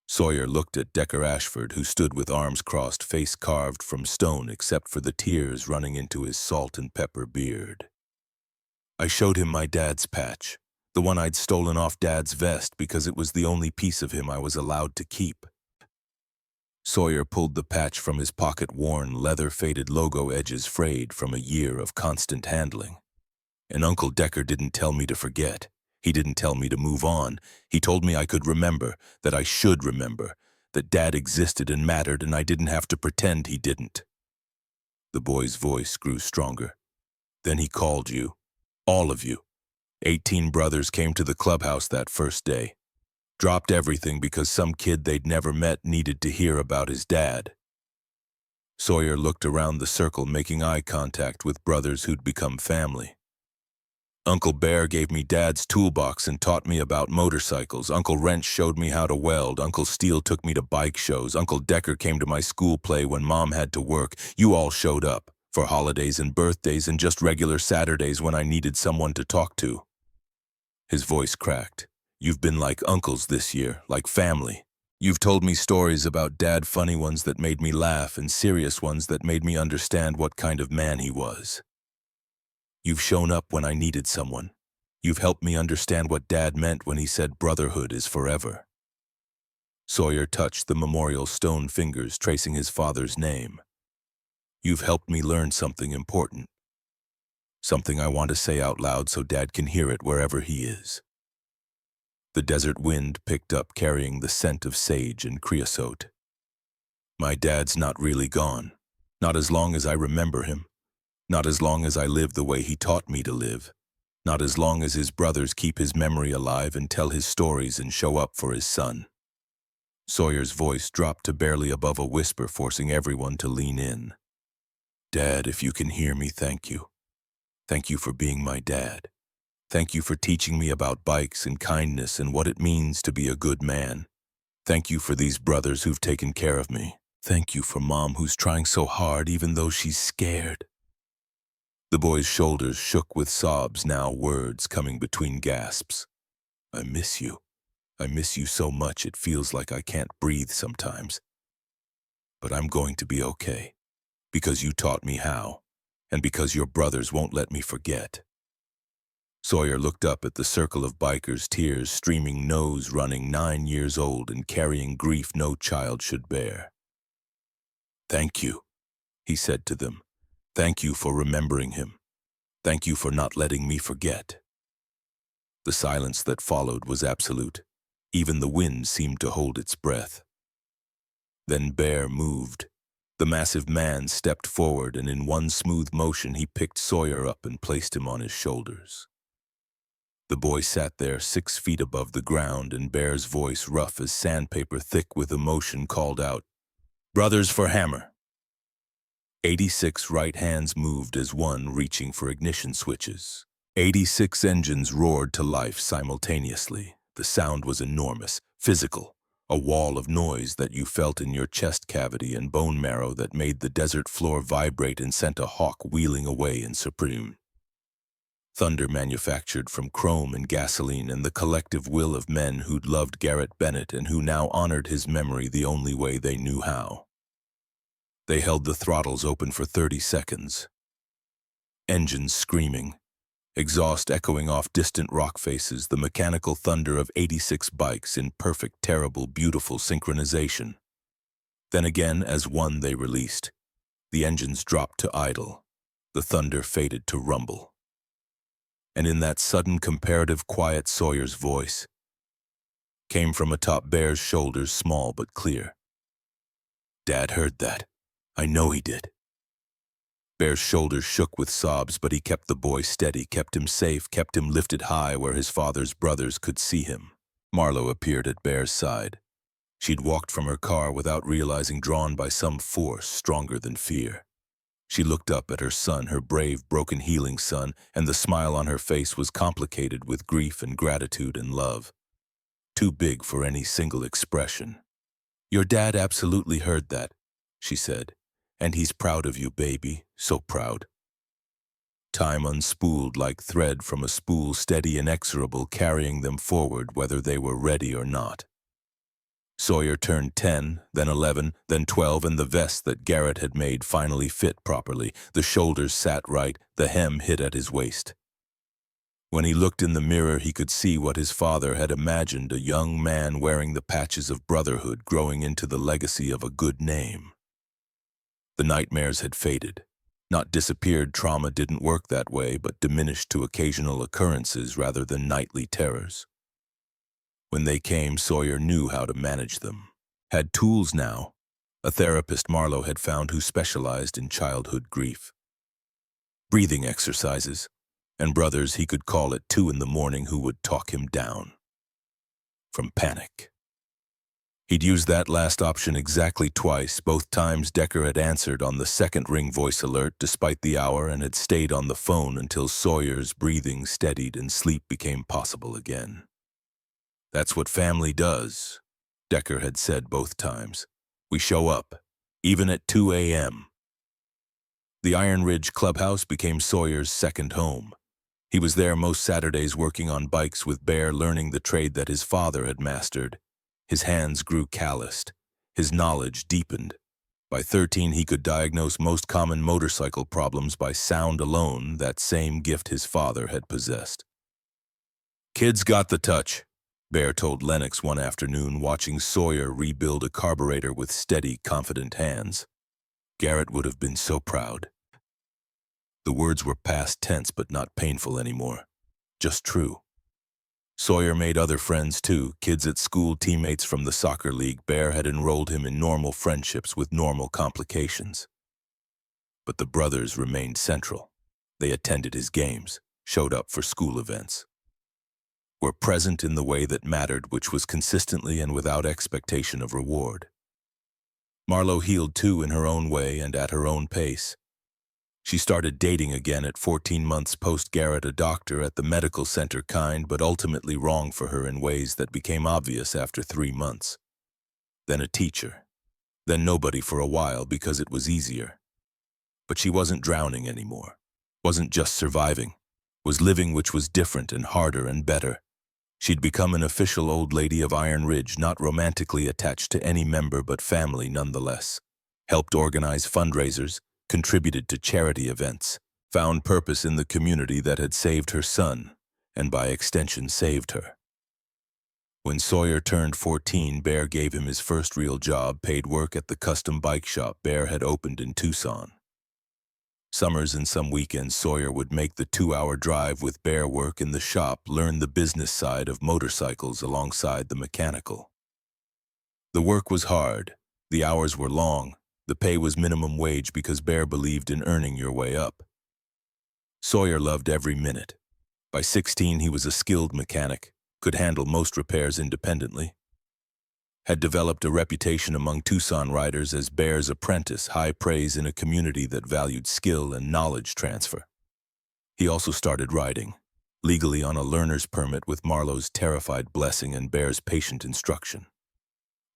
[SPEAKER 1] Sawyer looked at Decker Ashford, who stood with arms crossed, face carved from stone except for the tears running into his salt and pepper beard. "I showed him my dad's patch, the one I'd stolen off Dad's vest because it was the only piece of him I was allowed to keep." Sawyer pulled the patch from his pocket, worn, leather-faded logo edges frayed from a year of constant handling. "And Uncle Decker didn't tell me to forget. He didn't tell me to move on. He told me I could remember, that I should remember, that Dad existed and mattered, and I didn't have to pretend he didn't." The boy's voice grew stronger. "Then he called you. All of you. 18 brothers came to the clubhouse that first day. Dropped everything because some kid they'd never met needed to hear about his dad." Sawyer looked around the circle, making eye contact with brothers who'd become family. Uncle Bear gave me Dad's toolbox and taught me about motorcycles. Uncle Wrench showed me how to weld. Uncle Steele took me to bike shows. Uncle Decker came to my school play when Mom had to work. You all showed up, for holidays and birthdays and just regular Saturdays when I needed someone to talk to. His voice cracked. You've been like uncles this year, like family. You've told me stories about Dad, funny ones that made me laugh and serious ones that made me understand what kind of man he was. You've shown up when I needed someone. You've helped me understand what Dad meant when he said brotherhood is forever. Sawyer touched the memorial stone fingers, tracing his father's name. You've helped me learn something important. Something I want to say out loud so Dad can hear it wherever he is. The desert wind picked up, carrying the scent of sage and creosote. My dad's not really gone. Not as long as I remember him. Not as long as I live the way he taught me to live. Not as long as his brothers keep his memory alive and tell his stories and show up for his son. Sawyer's voice dropped to barely above a whisper, forcing everyone to lean in. Dad, if you can hear me, thank you. Thank you for being my dad. Thank you for teaching me about bikes and kindness and what it means to be a good man. Thank you for these brothers who've taken care of me. Thank you for Mom, who's trying so hard even though she's scared. The boy's shoulders shook with sobs, now words coming between gasps. I miss you. I miss you so much it feels like I can't breathe sometimes. But I'm going to be okay, because you taught me how, and because your brothers won't let me forget. Sawyer looked up at the circle of bikers, tears streaming, nose running, 9 years old and carrying grief no child should bear. Thank you, he said to them. Thank you for remembering him. Thank you for not letting me forget. The silence that followed was absolute. Even the wind seemed to hold its breath. Then Bear moved. The massive man stepped forward, and in one smooth motion he picked Sawyer up and placed him on his shoulders. The boy sat there 6 feet above the ground, and Bear's voice, rough as sandpaper, thick with emotion, called out, Brothers for Hammer. 86 right hands moved as one, reaching for ignition switches. 86 engines roared to life simultaneously. The sound was enormous, physical, a wall of noise that you felt in your chest cavity and bone marrow that made the desert floor vibrate and sent a hawk wheeling away in supreme. Thunder manufactured from chrome and gasoline and the collective will of men who'd loved Garrett Bennett and who now honored his memory the only way they knew how. They held the throttles open for 30 seconds. Engines screaming, exhaust echoing off distant rock faces, the mechanical thunder of 86 bikes in perfect, terrible, beautiful synchronization. Then again, as one they released, the engines dropped to idle, the thunder faded to rumble. And in that sudden comparative quiet, Sawyer's voice came from atop Bear's shoulders, small but clear. Dad heard that. I know he did. Bear's shoulders shook with sobs, but he kept the boy steady, kept him safe, kept him lifted high where his father's brothers could see him. Marlo appeared at Bear's side. She'd walked from her car without realizing, drawn by some force stronger than fear. She looked up at her son, her brave, broken, healing son, and the smile on her face was complicated with grief and gratitude and love. Too big for any single expression. Your dad absolutely heard that, she said. And he's proud of you, baby, so proud. Time unspooled like thread from a spool, steady, inexorable, carrying them forward whether they were ready or not. Sawyer turned 10, then 11, then 12, and the vest that Garrett had made finally fit properly. The shoulders sat right, the hem hit at his waist. When he looked in the mirror, he could see what his father had imagined, a young man wearing the patches of brotherhood, growing into the legacy of a good name. The nightmares had faded. Not disappeared, trauma didn't work that way, but diminished to occasional occurrences rather than nightly terrors. When they came, Sawyer knew how to manage them. Had tools now. A therapist Marlo had found who specialized in childhood grief. Breathing exercises, and brothers he could call at 2 in the morning who would talk him down from panic. He'd used that last option exactly twice. Both times Decker had answered on the second ring voice alert despite the hour and had stayed on the phone until Sawyer's breathing steadied and sleep became possible again. "That's what family does," Decker had said both times. "We show up, even at 2 a.m. The Iron Ridge clubhouse became Sawyer's second home. He was there most Saturdays working on bikes with Bear, learning the trade that his father had mastered. His hands grew calloused. His knowledge deepened. By 13, he could diagnose most common motorcycle problems by sound alone, that same gift his father had possessed. "Kid's got the touch," Bear told Lennox one afternoon, watching Sawyer rebuild a carburetor with steady, confident hands. Garrett would have been so proud. The words were past tense but not painful anymore. Just true. Sawyer made other friends too, kids at school, teammates from the soccer league. Bear had enrolled him in normal friendships with normal complications. But the brothers remained central. They attended his games, showed up for school events, were present in the way that mattered, which was consistently and without expectation of reward. Marlo healed too in her own way and at her own pace. She started dating again at 14 months post-Garrett, a doctor at the medical center, kind but ultimately wrong for her in ways that became obvious after 3 months. Then a teacher. Then nobody for a while because it was easier. But she wasn't drowning anymore. Wasn't just surviving. Was living, which was different and harder and better. She'd become an official old lady of Iron Ridge, not romantically attached to any member but family nonetheless. Helped organize fundraisers, contributed to charity events, found purpose in the community that had saved her son, and by extension saved her. When Sawyer turned 14, Bear gave him his first real job, paid work at the custom bike shop Bear had opened in Tucson. Summers and some weekends, Sawyer would make the 2-hour drive with Bear, work in the shop, learn the business side of motorcycles alongside the mechanical. The work was hard, the hours were long, the pay was minimum wage because Bear believed in earning your way up. Sawyer loved every minute. By 16, he was a skilled mechanic, could handle most repairs independently. Had developed a reputation among Tucson riders as Bear's apprentice, high praise in a community that valued skill and knowledge transfer. He also started riding, legally on a learner's permit with Marlo's terrified blessing and Bear's patient instruction.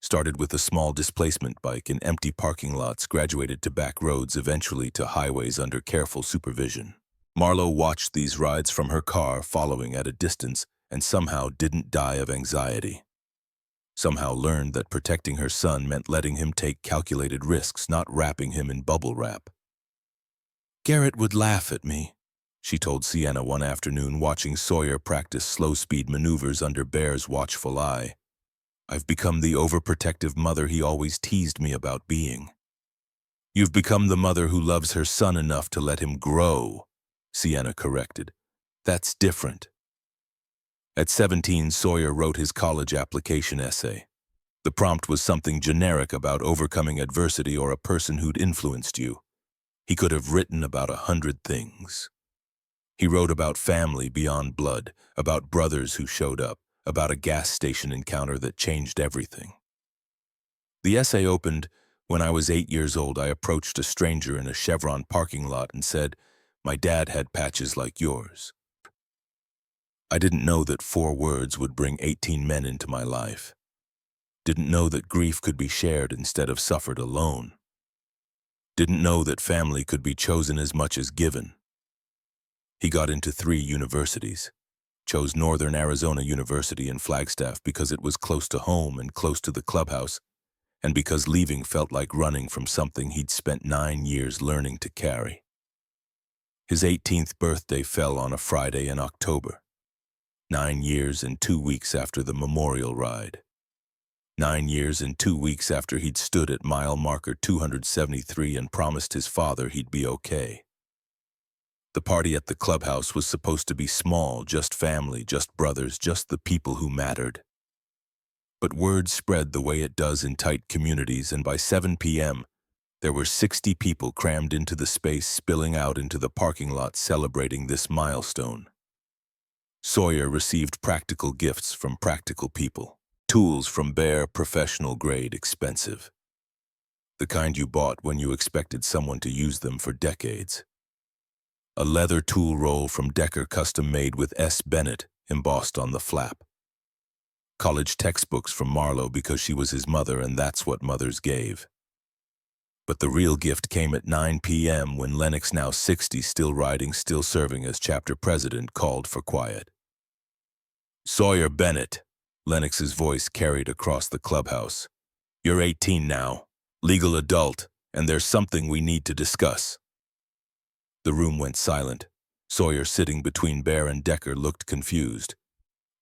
[SPEAKER 1] Started with a small displacement bike in empty parking lots, graduated to back roads, eventually to highways under careful supervision. Marlo watched these rides from her car, following at a distance, and somehow didn't die of anxiety. Somehow learned that protecting her son meant letting him take calculated risks, not wrapping him in bubble wrap. "Garrett would laugh at me," she told Sienna one afternoon, watching Sawyer practice slow-speed maneuvers under Bear's watchful eye. "I've become the overprotective mother he always teased me about being." "You've become the mother who loves her son enough to let him grow," Sienna corrected. "That's different." At 17, Sawyer wrote his college application essay. The prompt was something generic about overcoming adversity or a person who'd influenced you. He could have written about 100 things. He wrote about family beyond blood, about brothers who showed up, about a gas station encounter that changed everything. The essay opened, "When I was 8 years old, I approached a stranger in a Chevron parking lot and said, 'My dad had patches like yours.' I didn't know that 4 words would bring 18 men into my life. Didn't know that grief could be shared instead of suffered alone. Didn't know that family could be chosen as much as given." He got into 3 universities. Chose Northern Arizona University in Flagstaff because it was close to home and close to the clubhouse, and because leaving felt like running from something he'd spent 9 years learning to carry. His 18th birthday fell on a Friday in October. 9 years and 2 weeks after the memorial ride. 9 years and 2 weeks after he'd stood at mile marker 273 and promised his father he'd be okay. The party at the clubhouse was supposed to be small, just family, just brothers, just the people who mattered. But word spread the way it does in tight communities, and by 7 p.m., there were 60 people crammed into the space, spilling out into the parking lot celebrating this milestone. Sawyer received practical gifts from practical people. Tools from bare, professional-grade, expensive. The kind you bought when you expected someone to use them for decades. A leather tool roll from Decker, custom-made with S. Bennett embossed on the flap. College textbooks from Marlowe because she was his mother and that's what mothers gave. But the real gift came at 9 p.m. when Lennox, now 60, still riding, still serving as chapter president, called for quiet. "Sawyer Bennett," Lennox's voice carried across the clubhouse. "You're 18 now, legal adult, and there's something we need to discuss." The room went silent. Sawyer, sitting between Bear and Decker, looked confused.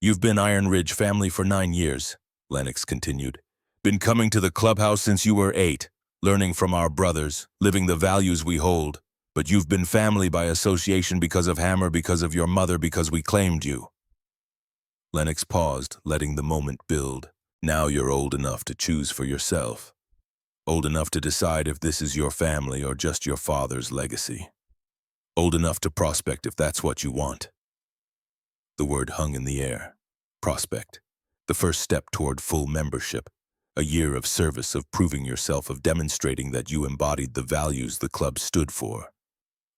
[SPEAKER 1] "You've been Iron Ridge family for 9 years, Lennox continued. "Been coming to the clubhouse since you were 8, learning from our brothers, living the values we hold. But you've been family by association because of Hammer, because of your mother, because we claimed you." Lennox paused, letting the moment build. "Now you're old enough to choose for yourself. Old enough to decide if this is your family or just your father's legacy. Old enough to prospect if that's what you want." The word hung in the air. Prospect. The first step toward full membership. A year of service, of proving yourself, of demonstrating that you embodied the values the club stood for.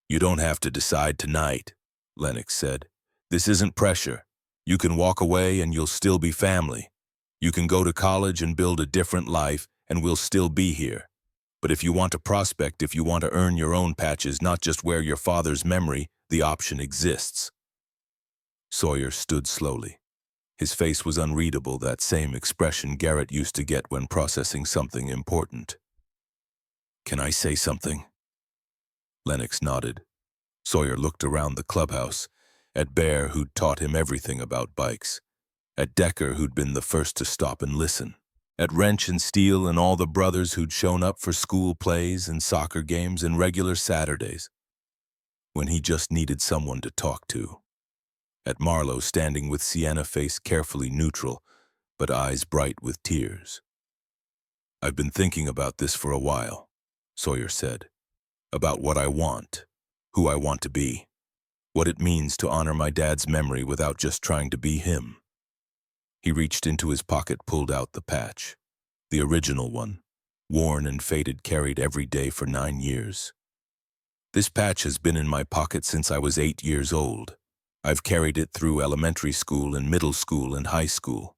[SPEAKER 1] "You don't have to decide tonight," Lennox said. "This isn't pressure. You can walk away and you'll still be family. You can go to college and build a different life and we'll still be here. But if you want to prospect, if you want to earn your own patches, not just wear your father's memory, the option exists." Sawyer stood slowly. His face was unreadable, that same expression Garrett used to get when processing something important. "Can I say something?" Lennox nodded. Sawyer looked around the clubhouse, at Bear, who'd taught him everything about bikes, at Decker, who'd been the first to stop and listen, at Wrench and Steele and all the brothers who'd shown up for school plays and soccer games and regular Saturdays, when he just needed someone to talk to. At Marlowe, standing with Sienna, face carefully neutral, but eyes bright with tears. "I've been thinking about this for a while," Sawyer said. "About what I want, who I want to be, what it means to honor my dad's memory without just trying to be him." He reached into his pocket, pulled out the patch. The original one, worn and faded, carried every day for 9 years. "This patch has been in my pocket since I was 8 years old. I've carried it through elementary school and middle school and high school,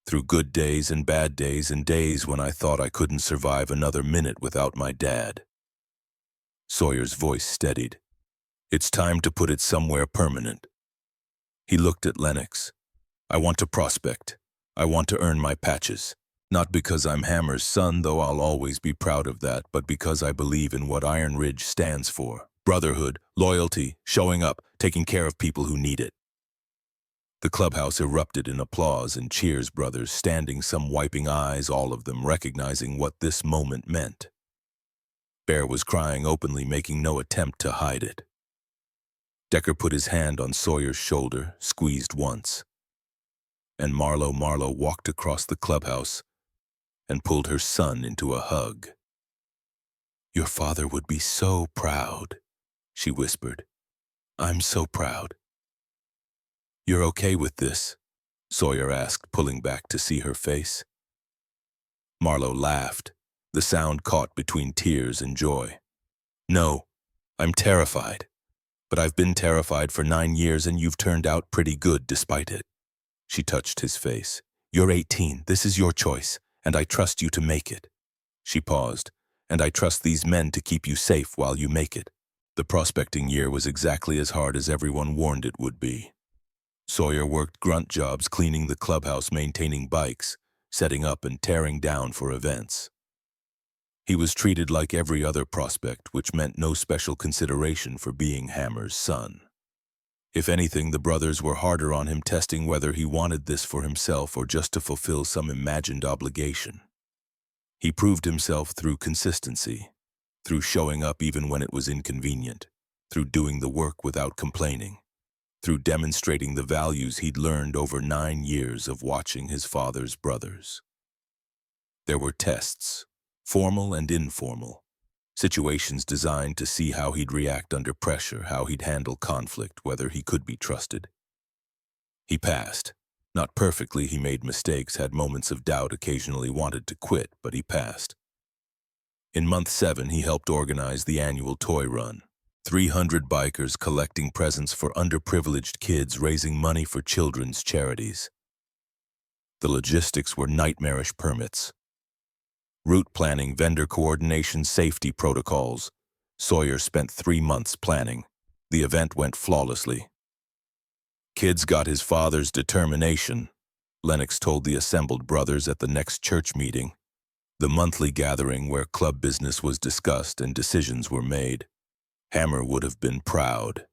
[SPEAKER 1] through good days and bad days and days when I thought I couldn't survive another minute without my dad." Sawyer's voice steadied. "It's time to put it somewhere permanent." He looked at Lennox. "I want to prospect. I want to earn my patches. Not because I'm Hammer's son, though I'll always be proud of that, but because I believe in what Iron Ridge stands for. Brotherhood, loyalty, showing up, taking care of people who need it." The clubhouse erupted in applause and cheers, brothers standing, some wiping eyes, all of them recognizing what this moment meant. Bear was crying openly, making no attempt to hide it. Decker put his hand on Sawyer's shoulder, squeezed once. And Marlowe walked across the clubhouse and pulled her son into a hug. "Your father would be so proud," she whispered. "I'm so proud." "You're okay with this?" Sawyer asked, pulling back to see her face. Marlowe laughed, the sound caught between tears and joy. "No, I'm terrified. But I've been terrified for 9 years and you've turned out pretty good despite it." She touched his face. "You're 18, this is your choice, and I trust you to make it." She paused. "And I trust these men to keep you safe while you make it." The prospecting year was exactly as hard as everyone warned it would be. Sawyer worked grunt jobs, cleaning the clubhouse, maintaining bikes, setting up and tearing down for events. He was treated like every other prospect, which meant no special consideration for being Hammer's son. If anything, the brothers were harder on him, testing whether he wanted this for himself or just to fulfill some imagined obligation. He proved himself through consistency, through showing up even when it was inconvenient, through doing the work without complaining, through demonstrating the values he'd learned over 9 years of watching his father's brothers. There were tests, formal and informal, situations designed to see how he'd react under pressure, how he'd handle conflict, whether he could be trusted. He passed, Not perfectly, he made mistakes, had moments of doubt, occasionally wanted to quit, but he passed. In month 7, he helped organize the annual toy run. 300 bikers collecting presents for underprivileged kids, raising money for children's charities. The logistics were nightmarish: permits, route planning, vendor coordination, safety protocols. Sawyer spent 3 months planning. The event went flawlessly. Kids got his father's determination, Lennox told the assembled brothers at the next church meeting, the monthly gathering where club business was discussed and decisions were made. Hammer would have been proud.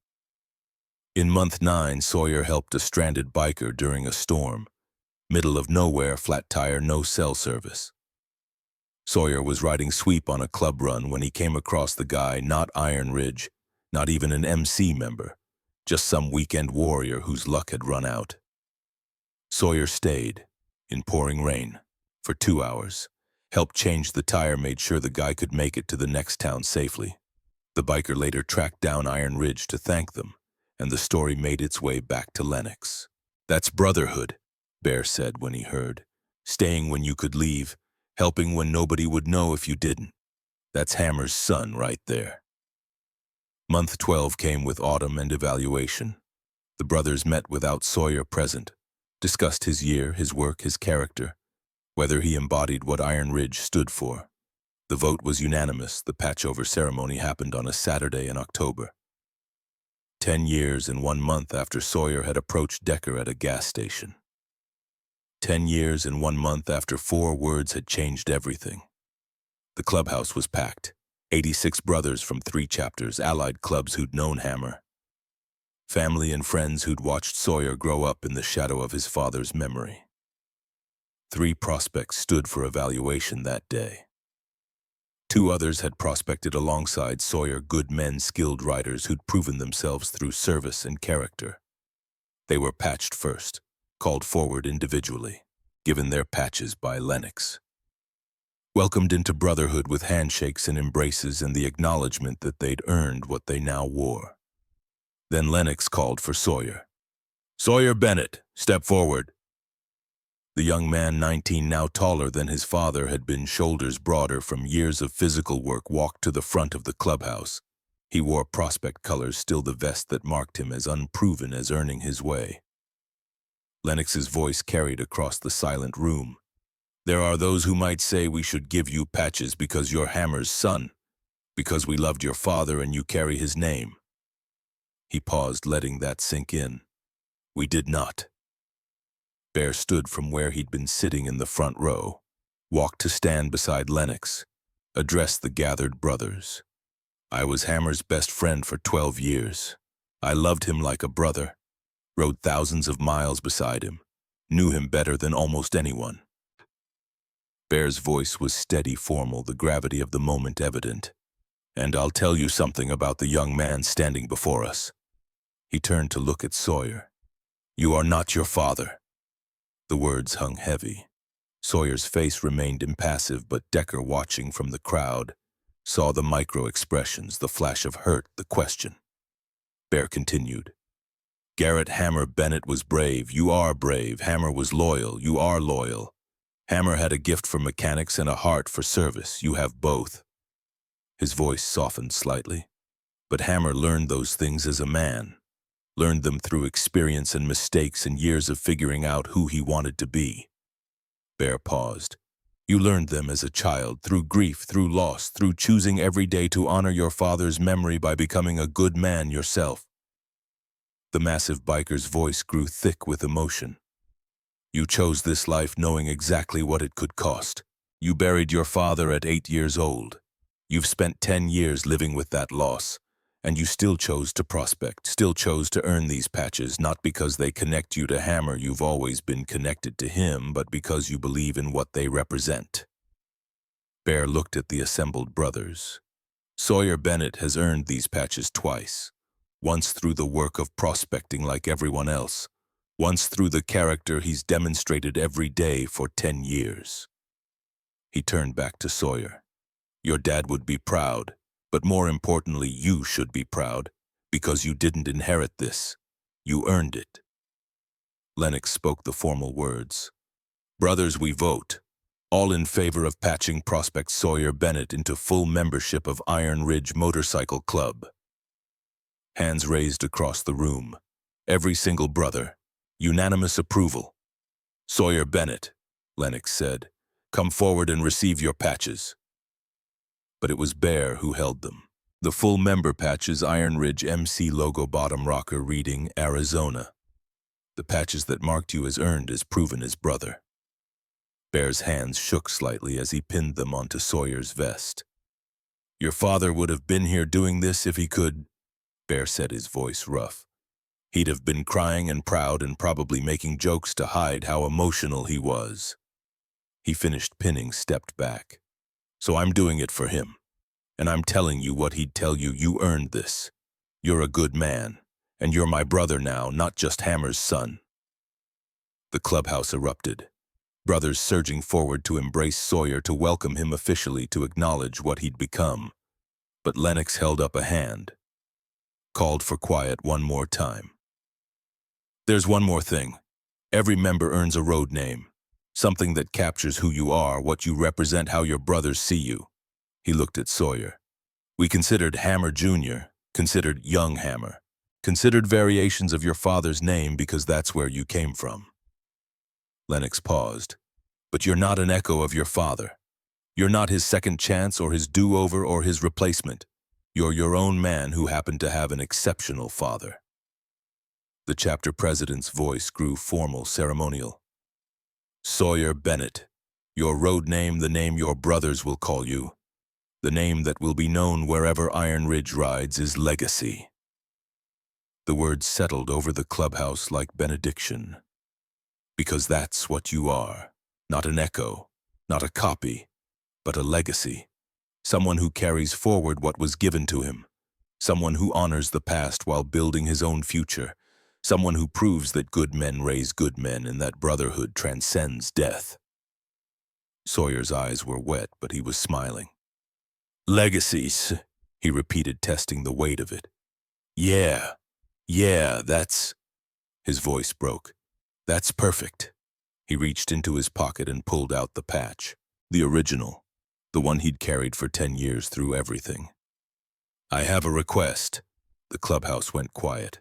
[SPEAKER 1] In month 9, Sawyer helped a stranded biker during a storm. Middle of nowhere, flat tire, no cell service. Sawyer was riding sweep on a club run when he came across the guy, not Iron Ridge, not even an MC member, just some weekend warrior whose luck had run out. Sawyer stayed, in pouring rain, for 2 hours, helped change the tire, made sure the guy could make it to the next town safely. The biker later tracked down Iron Ridge to thank them, and the story made its way back to Lennox. "That's brotherhood," Bear said when he heard. "Staying when you could leave, helping when nobody would know if you didn't. That's Hammer's son right there." Month 12 came with autumn and evaluation. The brothers met without Sawyer present, discussed his year, his work, his character, whether he embodied what Iron Ridge stood for. The vote was unanimous. The patchover ceremony happened on a Saturday in October. 10 years and 1 month after Sawyer had approached Decker at a gas station. 10 years and 1 month after 4 words had changed everything. The clubhouse was packed. 86 brothers from 3 chapters, allied clubs who'd known Hammer. Family and friends who'd watched Sawyer grow up in the shadow of his father's memory. 3 prospects stood for evaluation that day. 2 others had prospected alongside Sawyer, good men, skilled riders who'd proven themselves through service and character. They were patched first, called forward individually, given their patches by Lennox. Welcomed into brotherhood with handshakes and embraces and the acknowledgement that they'd earned what they now wore. Then Lennox called for Sawyer. "Sawyer Bennett, step forward." The young man, 19, now taller than his father, had been shoulders broader from years of physical work, walked to the front of the clubhouse. He wore prospect colors, still the vest that marked him as unproven as earning his way. Lennox's voice carried across the silent room. "There are those who might say we should give you patches because you're Hammer's son, because we loved your father and you carry his name." He paused, letting that sink in. "We did not." Bear stood from where he'd been sitting in the front row, walked to stand beside Lennox, addressed the gathered brothers. "I was Hammer's best friend for 12 years. I loved him like a brother, rode thousands of miles beside him, knew him better than almost anyone." Bear's voice was steady, formal, the gravity of the moment evident. "And I'll tell you something about the young man standing before us." He turned to look at Sawyer. "You are not your father." The words hung heavy. Sawyer's face remained impassive, but Decker, watching from the crowd, saw the micro-expressions, the flash of hurt, the question. Bear continued. "Garrett Hammer Bennett was brave. You are brave. Hammer was loyal. You are loyal. Hammer had a gift for mechanics and a heart for service. You have both." His voice softened slightly. "But Hammer learned those things as a man. Learned them through experience and mistakes and years of figuring out who he wanted to be." Bear paused. "You learned them as a child, through grief, through loss, through choosing every day to honor your father's memory by becoming a good man yourself." The massive biker's voice grew thick with emotion. "You chose this life knowing exactly what it could cost. You buried your father at 8 years old. You've spent 10 years living with that loss. And you still chose to prospect, still chose to earn these patches, not because they connect you to Hammer, you've always been connected to him, but because you believe in what they represent." Bear looked at the assembled brothers. "Sawyer Bennett has earned these patches twice. Once through the work of prospecting like everyone else. Once through the character he's demonstrated every day for 10 years. He turned back to Sawyer. "Your dad would be proud. But more importantly, you should be proud, because you didn't inherit this. You earned it." Lennox spoke the formal words. Brothers, we vote. All in favor of patching Prospect Sawyer Bennett into full membership of Iron Ridge Motorcycle Club. Hands raised across the room. Every single brother. Unanimous approval. Sawyer Bennett, Lennox said, come forward and receive your patches. But it was Bear who held them. The full member patches, Iron Ridge MC logo bottom rocker reading Arizona. The patches that marked you as earned as proven as brother. Bear's hands shook slightly as he pinned them onto Sawyer's vest. Your father would have been here doing this if he could, Bear said, his voice rough. He'd have been crying and proud and probably making jokes to hide how emotional he was. He finished pinning, stepped back. So I'm doing it for him. And I'm telling you what he'd tell you. You earned this. You're a good man. And you're my brother now, not just Hammer's son. The clubhouse erupted. Brothers surging forward to embrace Sawyer, to welcome him officially, to acknowledge what he'd become. But Lennox held up a hand. Called for quiet one more time. There's one more thing. Every member earns a road name. Something that captures who you are, what you represent, how your brothers see you. He looked at Sawyer. We considered Hammer Jr., considered Young Hammer, considered variations of your father's name because that's where you came from. Lennox paused. But you're not an echo of your father. You're not his second chance or his do-over or his replacement. You're your own man who happened to have an exceptional father. The chapter president's voice grew formal, ceremonial. Sawyer Bennett, your road name, the name your brothers will call you. The name that will be known wherever Iron Ridge rides is legacy. The words settled over the clubhouse like benediction. Because that's what you are. Not an echo, not a copy, but a legacy. Someone who carries forward what was given to him. Someone who honors the past while building his own future. Someone who proves that good men raise good men and that brotherhood transcends death. Sawyer's eyes were wet, but he was smiling. Legacies, he repeated, testing the weight of it. Yeah, that's... His voice broke. That's perfect. He reached into his pocket and pulled out the patch. The original. The one he'd carried for 10 years through everything. I have a request. The clubhouse went quiet.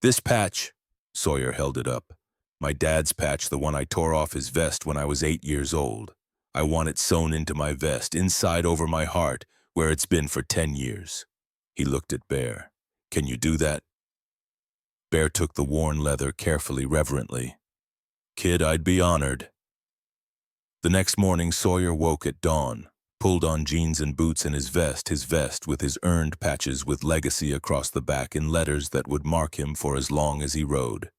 [SPEAKER 1] This patch, Sawyer held it up. My dad's patch, the one I tore off his vest when I was 8 years old. I want it sewn into my vest, inside over my heart, where it's been for 10 years. He looked at Bear. Can you do that? Bear took the worn leather carefully, reverently. Kid, I'd be honored. The next morning, Sawyer woke at dawn, pulled on jeans and boots and his vest with his earned patches with legacy across the back in letters that would mark him for as long as he rode.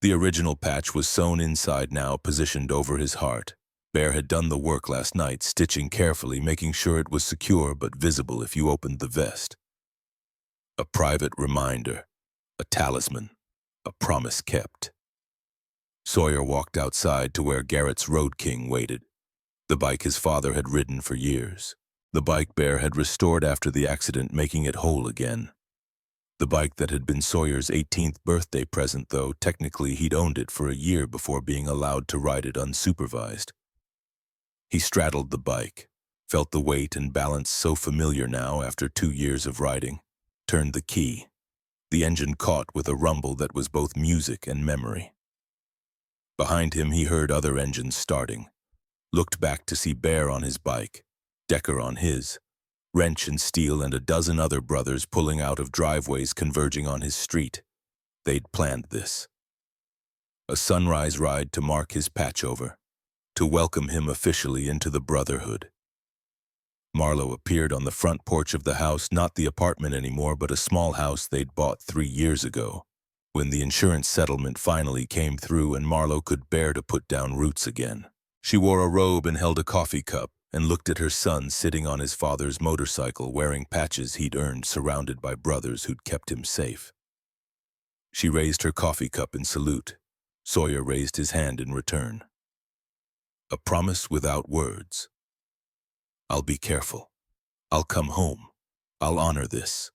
[SPEAKER 1] The original patch was sewn inside now, positioned over his heart. Bear had done the work last night, stitching carefully, making sure it was secure but visible if you opened the vest. A private reminder, a talisman, a promise kept. Sawyer walked outside to where Garrett's Road King waited. The bike his father had ridden for years. The bike Bear had restored after the accident, making it whole again. The bike that had been Sawyer's 18th birthday present, though technically he'd owned it for a year before being allowed to ride it unsupervised. He straddled the bike, felt the weight and balance so familiar now after 2 years of riding, turned the key. The engine caught with a rumble that was both music and memory. Behind him he heard other engines starting. Looked back to see Bear on his bike, Decker on his, Wrench and Steel and a dozen other brothers pulling out of driveways converging on his street. They'd planned this. A sunrise ride to mark his patchover, to welcome him officially into the brotherhood. Marlowe appeared on the front porch of the house, not the apartment anymore, but a small house they'd bought 3 years ago, when the insurance settlement finally came through and Marlowe could bear to put down roots again. She wore a robe and held a coffee cup and looked at her son sitting on his father's motorcycle wearing patches he'd earned, surrounded by brothers who'd kept him safe. She raised her coffee cup in salute. Sawyer raised his hand in return. A promise without words. I'll be careful. I'll come home. I'll honor this.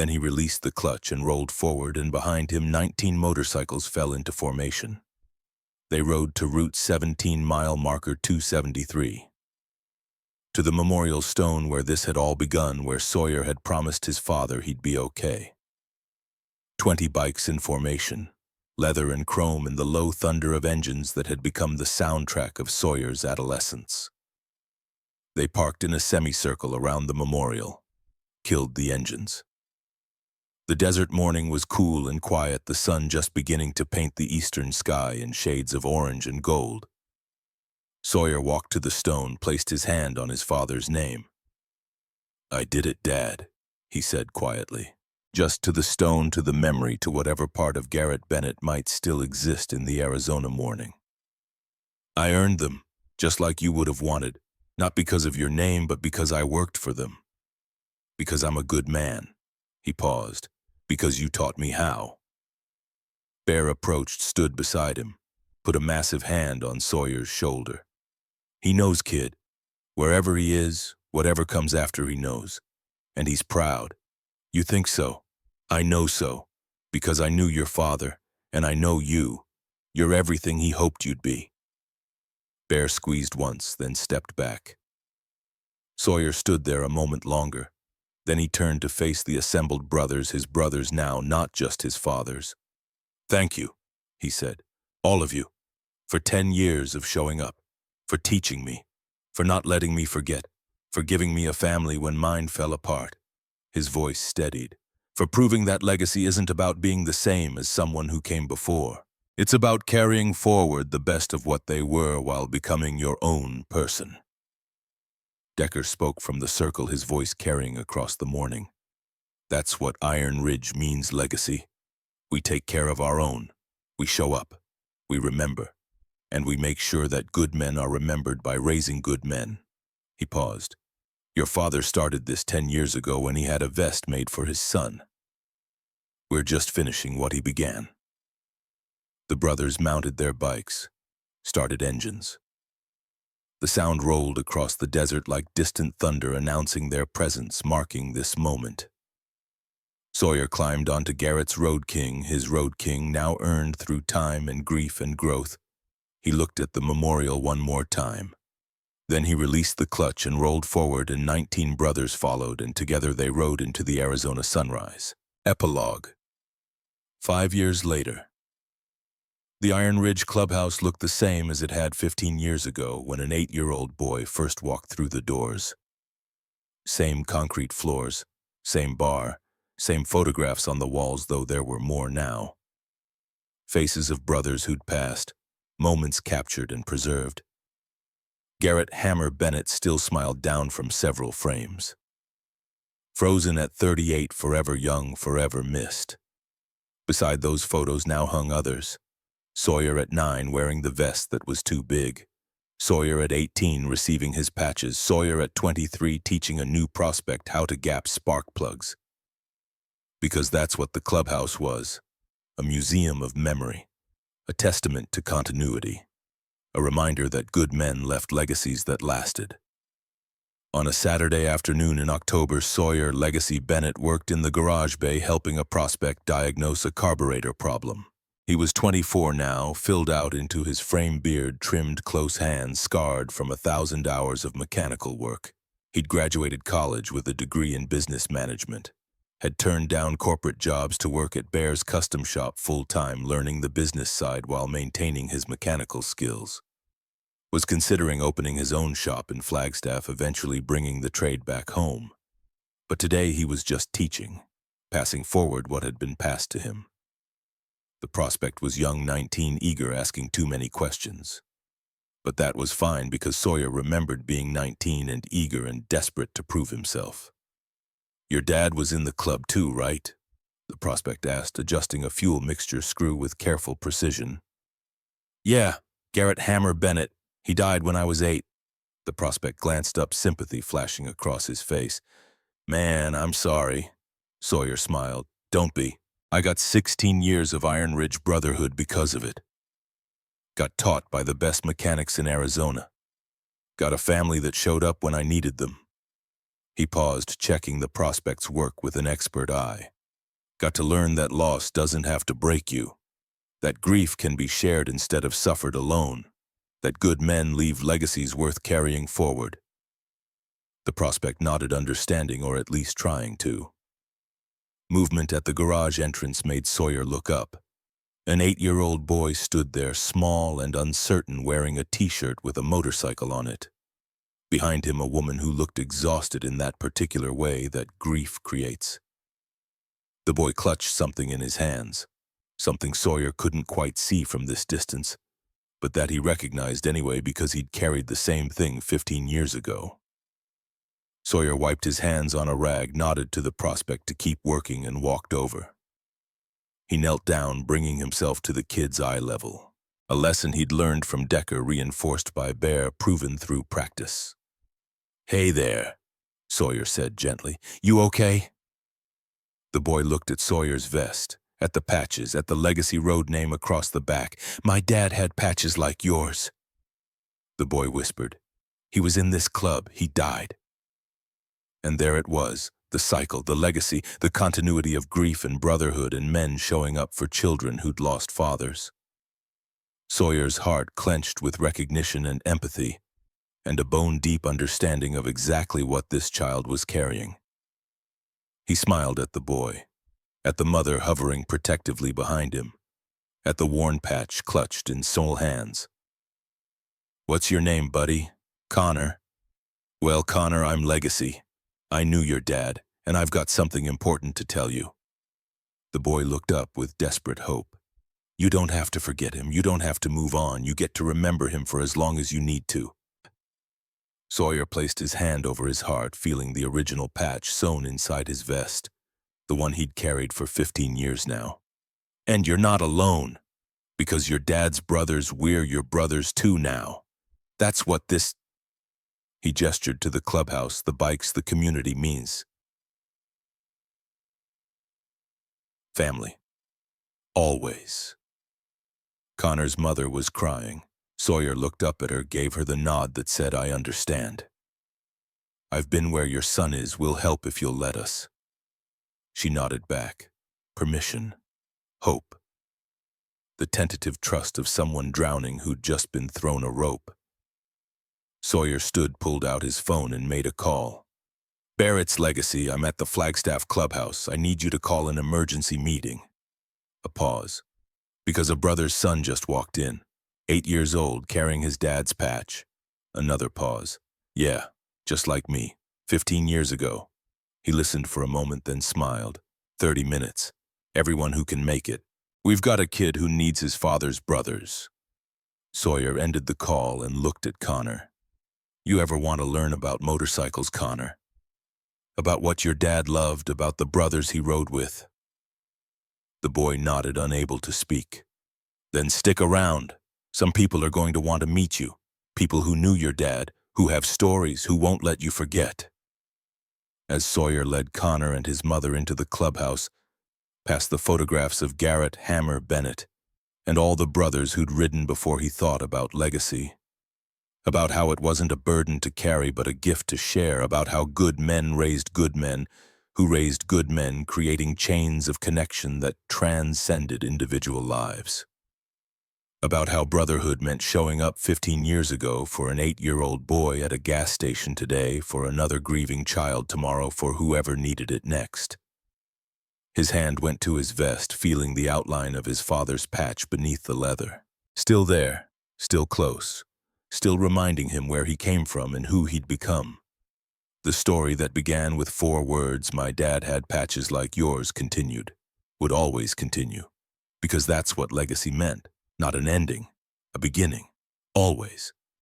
[SPEAKER 1] Then he released the clutch and rolled forward, and behind him 19 motorcycles fell into formation. They rode to Route 17 mile marker 273. To the memorial stone where this had all begun, where Sawyer had promised his father he'd be okay. 20 bikes in formation, leather and chrome in the low thunder of engines that had become the soundtrack of Sawyer's adolescence. They parked in a semicircle around the memorial, killed the engines. The desert morning was cool and quiet, the sun just beginning to paint the eastern sky in shades of orange and gold. Sawyer walked to the stone, placed his hand on his father's name. "I did it, Dad," he said quietly. Just to the stone, to the memory, to whatever part of Garrett Bennett might still exist in the Arizona morning. "I earned them, just like you would have wanted, not because of your name, but because I worked for them. Because I'm a good man." He paused. "Because you taught me how." Bear approached, stood beside him, put a massive hand on Sawyer's shoulder. "He knows, kid. Wherever he is, whatever comes after, he knows. And he's proud. You think so? I know so. Because I knew your father, and I know you. You're everything he hoped you'd be." Bear squeezed once, then stepped back. Sawyer stood there a moment longer. Then he turned to face the assembled brothers, his brothers now, not just his father's. "Thank you," he said, "all of you, for 10 years of showing up, for teaching me, for not letting me forget, for giving me a family when mine fell apart." His voice steadied. "For proving that legacy isn't about being the same as someone who came before. It's about carrying forward the best of what they were while becoming your own person." Decker spoke from the circle, his voice carrying across the morning. "That's what Iron Ridge means, legacy. We take care of our own. We show up. We remember. And we make sure that good men are remembered by raising good men." He paused. "Your father started this 10 years ago when he had a vest made for his son. We're just finishing what he began." The brothers mounted their bikes, started engines. The sound rolled across the desert like distant thunder, announcing their presence, marking this moment. Sawyer climbed onto Garrett's Road King, his Road King now earned through time and grief and growth. He looked at the memorial one more time. Then he released the clutch and rolled forward, and 19 brothers followed, and together they rode into the Arizona sunrise. Epilogue. 5 years later. The Iron Ridge clubhouse looked the same as it had 15 years ago when an 8-year-old boy first walked through the doors. Same concrete floors, same bar, same photographs on the walls, though there were more now. Faces of brothers who'd passed, moments captured and preserved. Garrett "Hammer" Bennett still smiled down from several frames. Frozen at 38, forever young, forever missed. Beside those photos now hung others. Sawyer at 9 wearing the vest that was too big. Sawyer at 18 receiving his patches. Sawyer at 23 teaching a new prospect how to gap spark plugs. Because that's what the clubhouse was. A museum of memory. A testament to continuity. A reminder that good men left legacies that lasted. On a Saturday afternoon in October, Sawyer Legacy Bennett worked in the garage bay helping a prospect diagnose a carburetor problem. He was 24 now, filled out into his frame beard, trimmed close hands, scarred from 1,000 hours of mechanical work. He'd graduated college with a degree in business management. Had turned down corporate jobs to work at Bear's custom shop full-time, learning the business side while maintaining his mechanical skills. Was considering opening his own shop in Flagstaff, eventually bringing the trade back home. But today he was just teaching, passing forward what had been passed to him. The prospect was young, 19, eager, asking too many questions. But that was fine because Sawyer remembered being 19 and eager and desperate to prove himself. "Your dad was in the club too, right?" the prospect asked, adjusting a fuel mixture screw with careful precision. "Yeah, Garrett "Hammer" Bennett. He died when I was 8. The prospect glanced up, sympathy flashing across his face. "Man, I'm sorry." Sawyer smiled. "Don't be. I got 16 years of Iron Ridge brotherhood because of it. Got taught by the best mechanics in Arizona. Got a family that showed up when I needed them." He paused, checking the prospect's work with an expert eye. Got to learn that loss doesn't have to break you. That grief can be shared instead of suffered alone. That good men leave legacies worth carrying forward. The prospect nodded, understanding, or at least trying to. Movement at the garage entrance made Sawyer look up. An 8-year-old boy stood there, small and uncertain, wearing a t-shirt with a motorcycle on it. Behind him, a woman who looked exhausted in that particular way that grief creates. The boy clutched something in his hands, something Sawyer couldn't quite see from this distance, but that he recognized anyway because he'd carried the same thing 15 years ago. Sawyer wiped his hands on a rag, nodded to the prospect to keep working, and walked over. He knelt down, bringing himself to the kid's eye level, a lesson he'd learned from Decker, reinforced by Bear, proven through practice. "Hey there," Sawyer said gently. "You okay?" The boy looked at Sawyer's vest, at the patches, at the Legacy Road name across the back. "My dad had patches like yours." The boy whispered. "He was in this club. He died." And there it was, the cycle, the legacy, the continuity of grief and brotherhood and men showing up for children who'd lost fathers. Sawyer's heart clenched with recognition and empathy, and a bone-deep understanding of exactly what this child was carrying. He smiled at the boy, at the mother hovering protectively behind him, at the worn patch clutched in sole hands. "What's your name, buddy?" "Connor." "Well, Connor, I'm Legacy. I knew your dad, and I've got something important to tell you." The boy looked up with desperate hope. "You don't have to forget him. You don't have to move on. You get to remember him for as long as you need to." Sawyer placed his hand over his heart, feeling the original patch sewn inside his vest, the one he'd carried for 15 years now. "And you're not alone, because your dad's brothers, we're your brothers too now. That's what this—" He gestured to the clubhouse, the bikes, the community means. Family. Always. Connor's mother was crying. Sawyer looked up at her, gave her the nod that said, "I understand. I've been where your son is. We'll help if you'll let us." She nodded back. Permission. Hope. The tentative trust of someone drowning who'd just been thrown a rope. Sawyer stood, pulled out his phone, and made a call. "Barrett's Legacy, I'm at the Flagstaff clubhouse. I need you to call an emergency meeting." A pause. "Because a brother's son just walked in. 8 years old, carrying his dad's patch." Another pause. "Yeah, just like me. 15 years ago." He listened for a moment, then smiled. 30 minutes. Everyone who can make it. We've got a kid who needs his father's brothers." Sawyer ended the call and looked at Connor. "You ever want to learn about motorcycles, Connor? About what your dad loved, about the brothers he rode with?" The boy nodded, unable to speak. "Then stick around. Some people are going to want to meet you. People who knew your dad, who have stories, who won't let you forget." As Sawyer led Connor and his mother into the clubhouse, past the photographs of Garrett, Hammer, Bennett, and all the brothers who'd ridden before he thought about legacy. About how it wasn't a burden to carry but a gift to share, about how good men raised good men, who raised good men, creating chains of connection that transcended individual lives. About how brotherhood meant showing up 15 years ago for an 8-year-old boy at a gas station today, for another grieving child tomorrow, for whoever needed it next. His hand went to his vest, feeling the outline of his father's patch beneath the leather. Still there, still close, still reminding him where he came from and who he'd become. The story that began with 4 words, "My dad had patches like yours," continued, would always continue, because that's what legacy meant. Not an ending, a beginning, always.